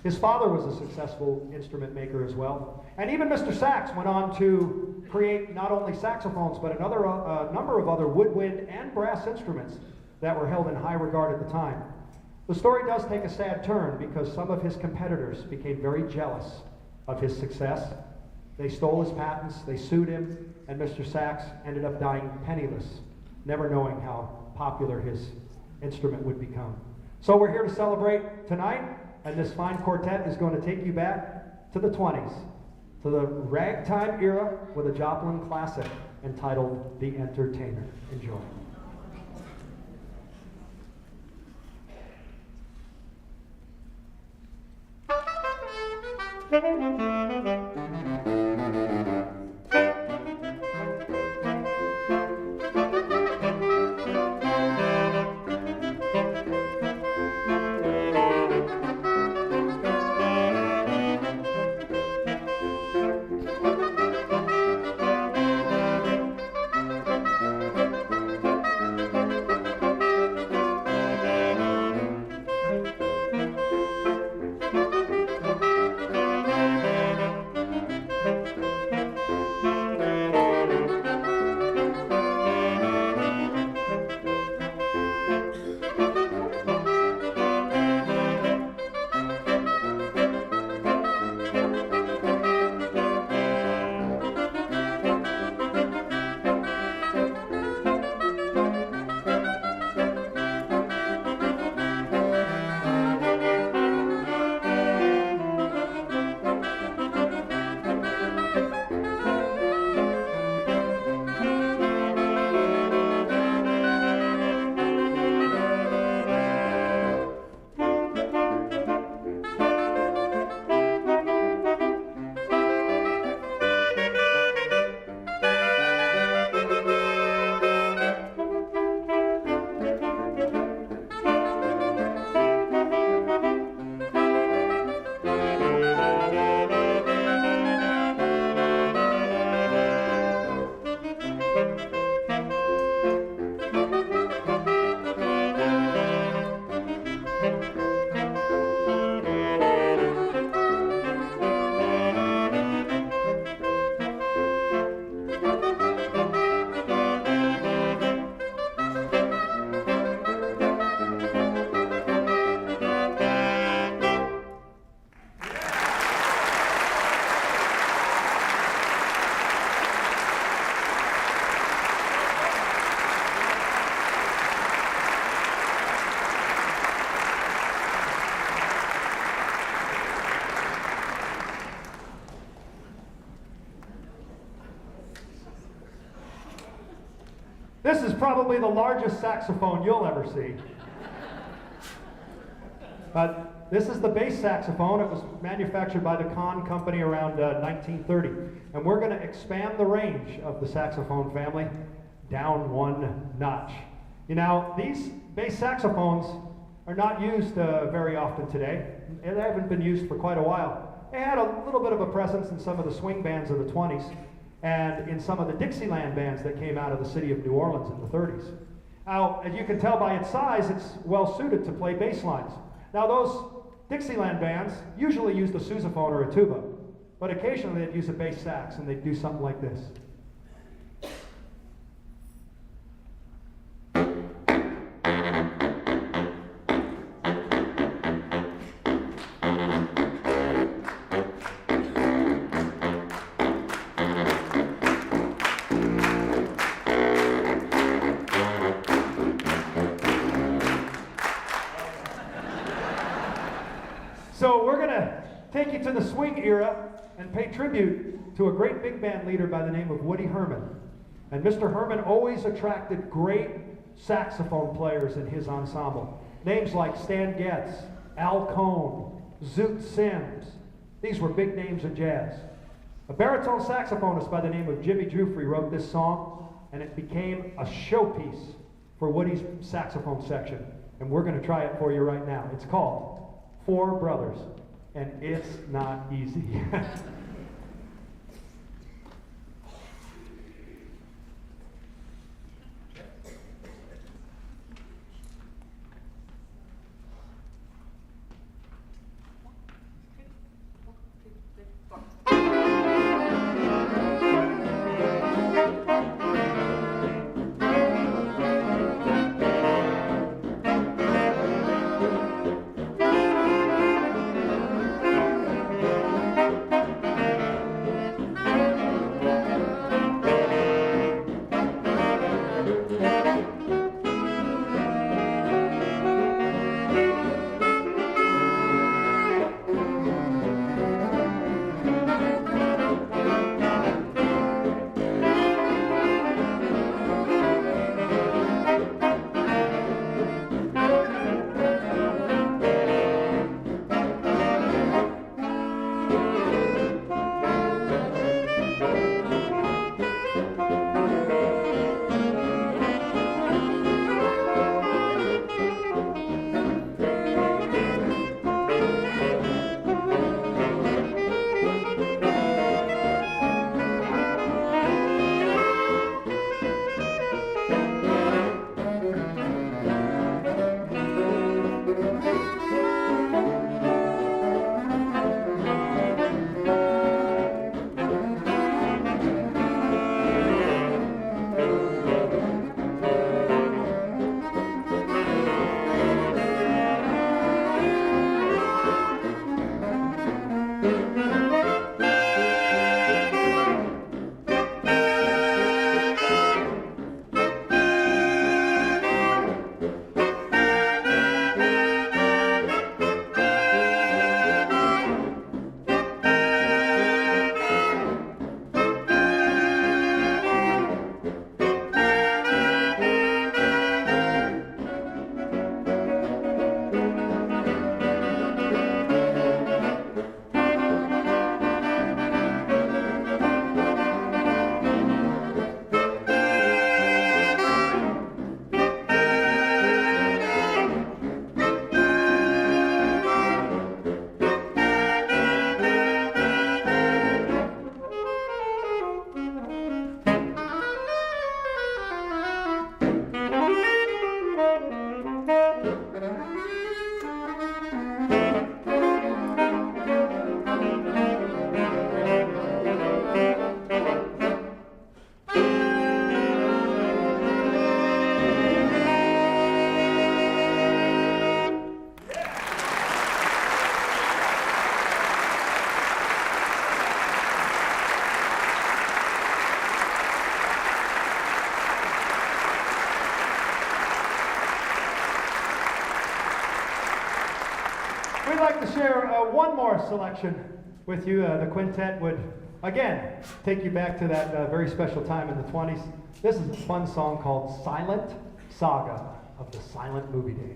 His father was a successful instrument maker as well. And even Mr. Sax went on to create not only saxophones, but another number of other woodwind and brass instruments that were held in high regard at the time. The story does take a sad turn because some of his competitors became very jealous of his success. They stole his patents, they sued him, and Mr. Sax ended up dying penniless, never knowing how popular his instrument would become. So we're here to celebrate tonight, and this fine quartet is going to take you back to the 20s, to the ragtime era with a Joplin classic entitled The Entertainer. Enjoy. This is probably the largest saxophone you'll ever see. This is the bass saxophone. It was manufactured by the Kahn Company around 1930. And we're going to expand the range of the saxophone family down one notch. You know, these bass saxophones are not used very often today. They haven't been used for quite a while. They had a little bit of a presence in some of the swing bands of the 20s and in some of the Dixieland bands that came out of the city of New Orleans in the 30s. Now, as you can tell by its size, it's well suited to play bass lines. Now, those Dixieland bands usually use the sousaphone or a tuba, but occasionally they'd use a bass sax and they'd do something like this. So we're going to take you to the swing era and pay tribute to a great big band leader by the name of Woody Herman. And Mr. Herman always attracted great saxophone players in his ensemble. Names like Stan Getz, Al Cohn, Zoot Sims. These were big names in jazz. A baritone saxophonist by the name of Jimmy Jufrey wrote this song, and it became a showpiece for Woody's saxophone section. And we're going to try it for you right now. It's called Four Brothers, and it's not easy. We'd like to share one more selection with you. The quintet would, again, take you back to that very special time in the 20s. This is a fun song called Silent Saga of the Silent Movie Days.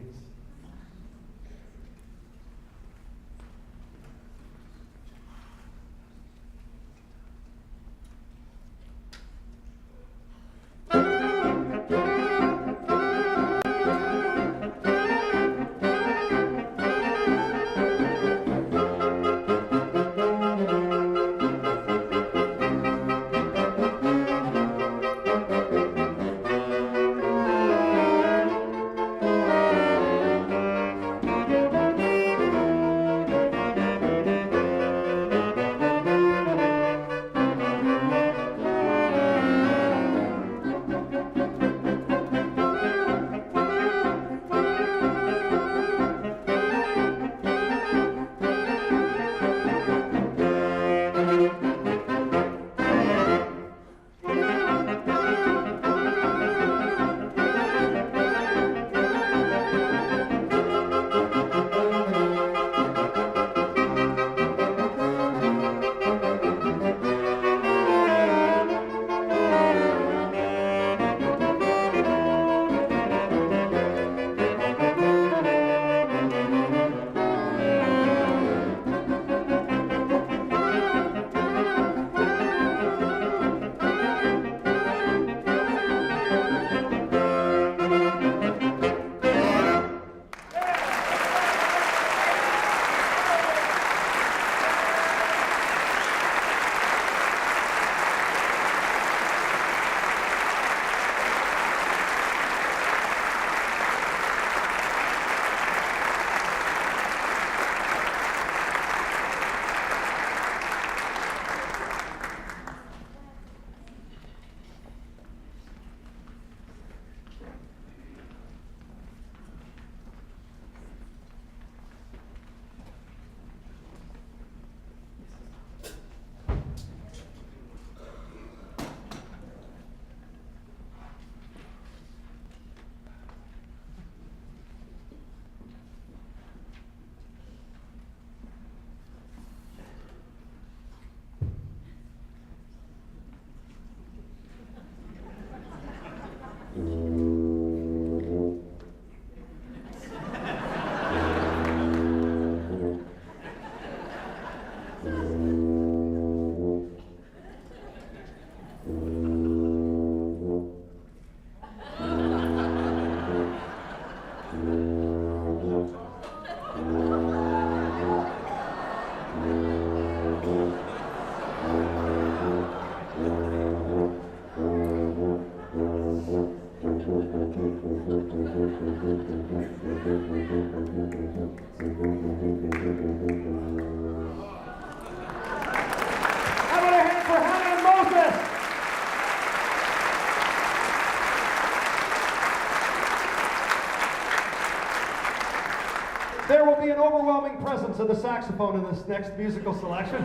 There will be an overwhelming presence of the saxophone in this next musical selection.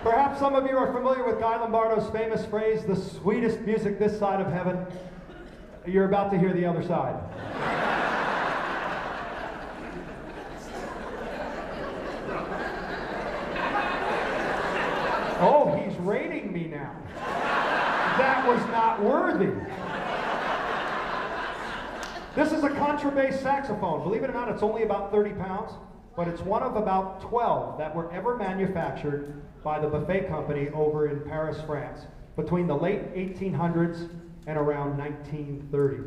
Perhaps some of you are familiar with Guy Lombardo's famous phrase, the sweetest music this side of heaven. You're about to hear the other side. Oh, he's rating me now. That was not worthy. This is a contrabass saxophone. Believe it or not, it's only about 30 pounds, but it's one of about 12 that were ever manufactured by the Buffet Company over in Paris, France, between the late 1800s and around 1930.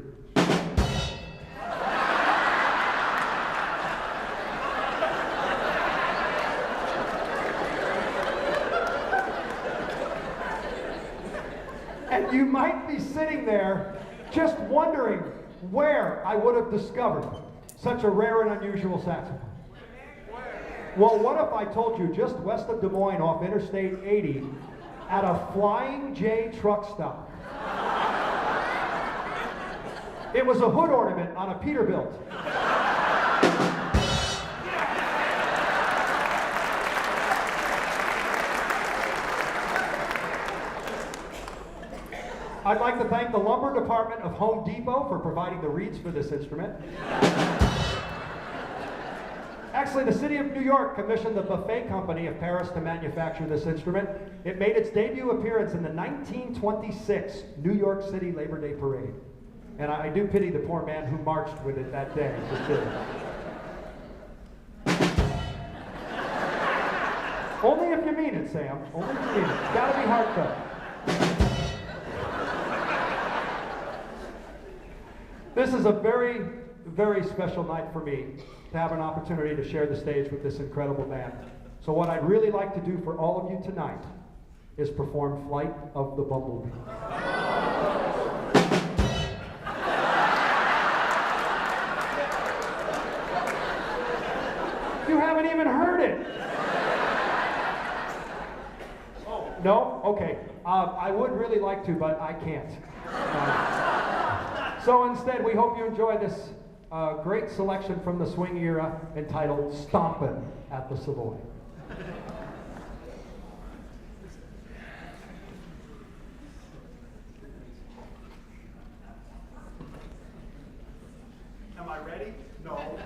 And you might be sitting there just wondering where I would have discovered such a rare and unusual saxophone. Well, what if I told you just west of Des Moines off Interstate 80 at a Flying J truck stop? It was a hood ornament on a Peterbilt. I'd like to thank the lumber department of Home Depot for providing the reeds for this instrument. Actually, the city of New York commissioned the Buffet Company of Paris to manufacture this instrument. It made its debut appearance in the 1926 New York City Labor Day Parade. And I do pity the poor man who marched with it that day. Just kidding. Only if you mean it, Sam. Only if you mean it. It's gotta be heartfelt. This is a very, very special night for me to have an opportunity to share the stage with this incredible band. So what I'd really like to do for all of you tonight is perform Flight of the Bumblebee. You haven't even heard it. No? Okay. I would really like to, but I can't. So instead, we hope you enjoy this great selection from the swing era entitled Stompin' at the Savoy. Am I ready? No.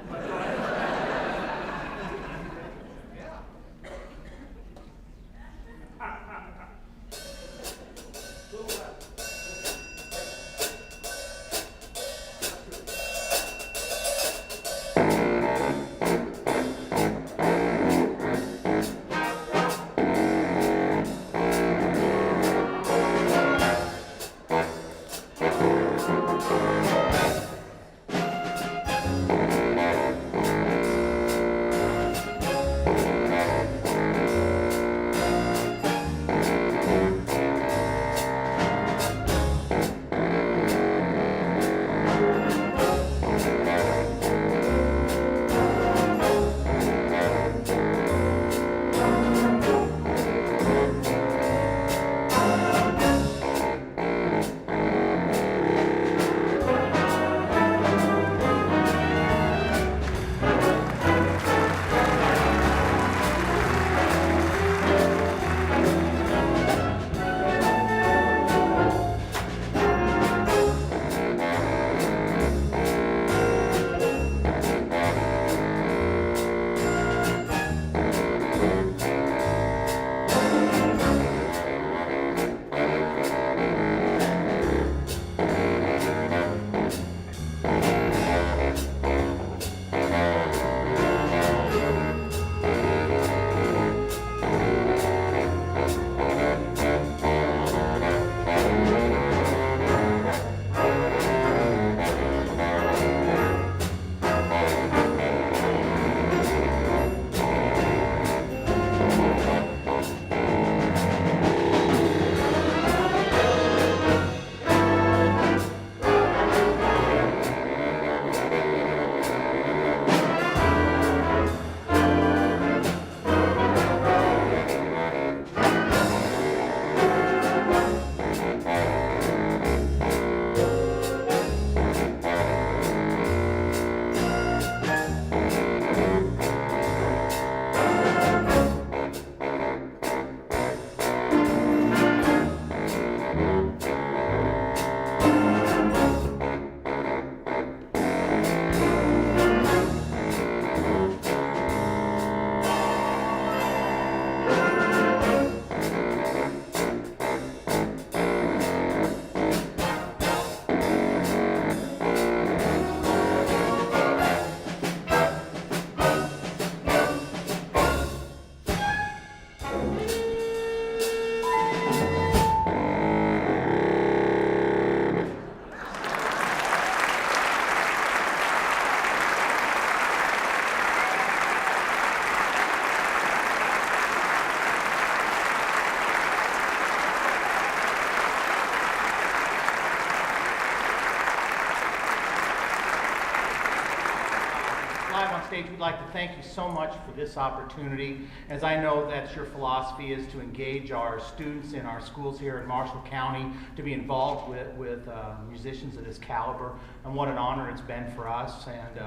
stage, we'd like to thank you so much for this opportunity, as I know that your philosophy is to engage our students in our schools here in Marshall County, to be involved with musicians of this caliber, and what an honor it's been for us, and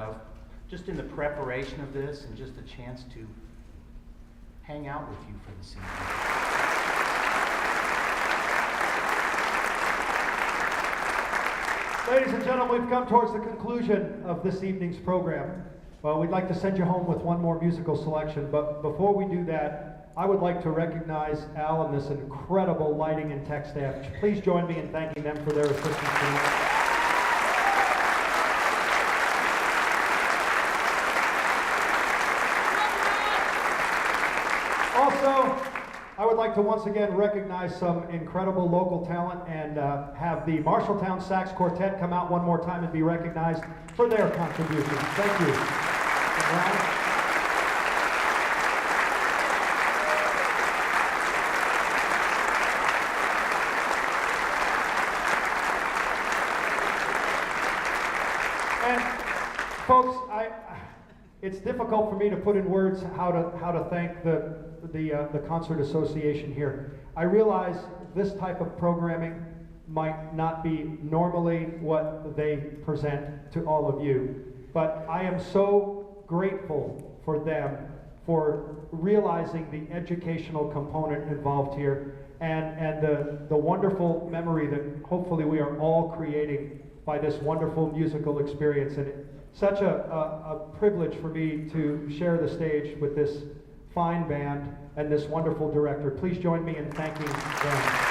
just in the preparation of this, and just a chance to hang out with you for this evening. Ladies and gentlemen, we've come towards the conclusion of this evening's program. Well, we'd like to send you home with one more musical selection, but before we do that, I would like to recognize Al and this incredible lighting and tech staff. Please join me in thanking them for their assistance tonight. Also, I would like to once again recognize some incredible local talent and have the Marshalltown Sax Quartet come out one more time and be recognized for their contributions. Thank you. And folks, it's difficult for me to put in words how to thank the Concert Association here. I realize this type of programming might not be normally what they present to all of you, but I am so grateful for them for realizing the educational component involved here and the wonderful memory that hopefully we are all creating by this wonderful musical experience. And such a privilege for me to share the stage with this fine band and this wonderful director. Please join me in thanking them.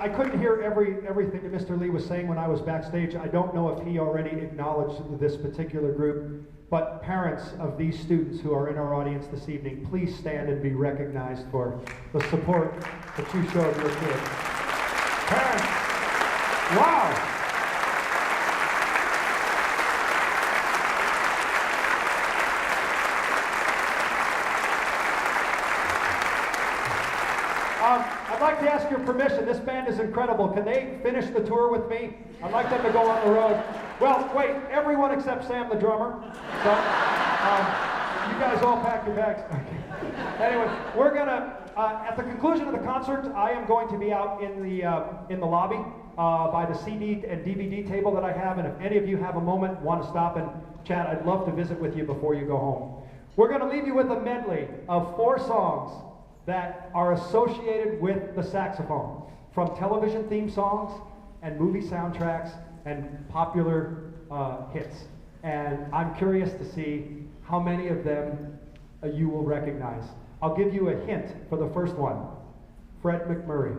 I couldn't hear everything that Mr. Lee was saying when I was backstage. I don't know if he already acknowledged this particular group, but parents of these students who are in our audience this evening, please stand and be recognized for the support that you showed your kids. Parents, wow! I'd like to ask your permission. This band is incredible. Can they finish the tour with me? I'd like them to go on the road. Well, wait, everyone except Sam the drummer. So, you guys all pack your bags. Anyway, we're gonna, at the conclusion of the concert, I am going to be out in the lobby by the CD and DVD table that I have, and if any of you have a moment, want to stop and chat, I'd love to visit with you before you go home. We're gonna leave you with a medley of 4 songs that are associated with the saxophone, from television theme songs and movie soundtracks and popular hits. And I'm curious to see how many of them you will recognize. I'll give you a hint for the first one. Fred McMurray.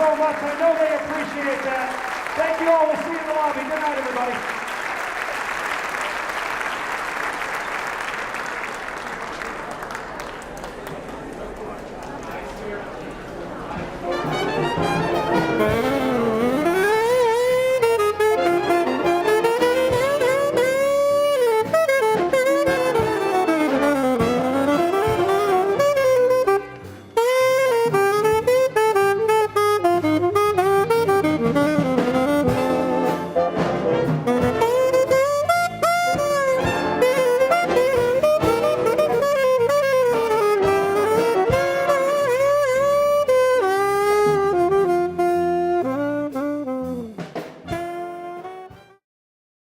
so much. I know they appreciate that. Thank you all. We'll see you in the lobby. Good night, everybody.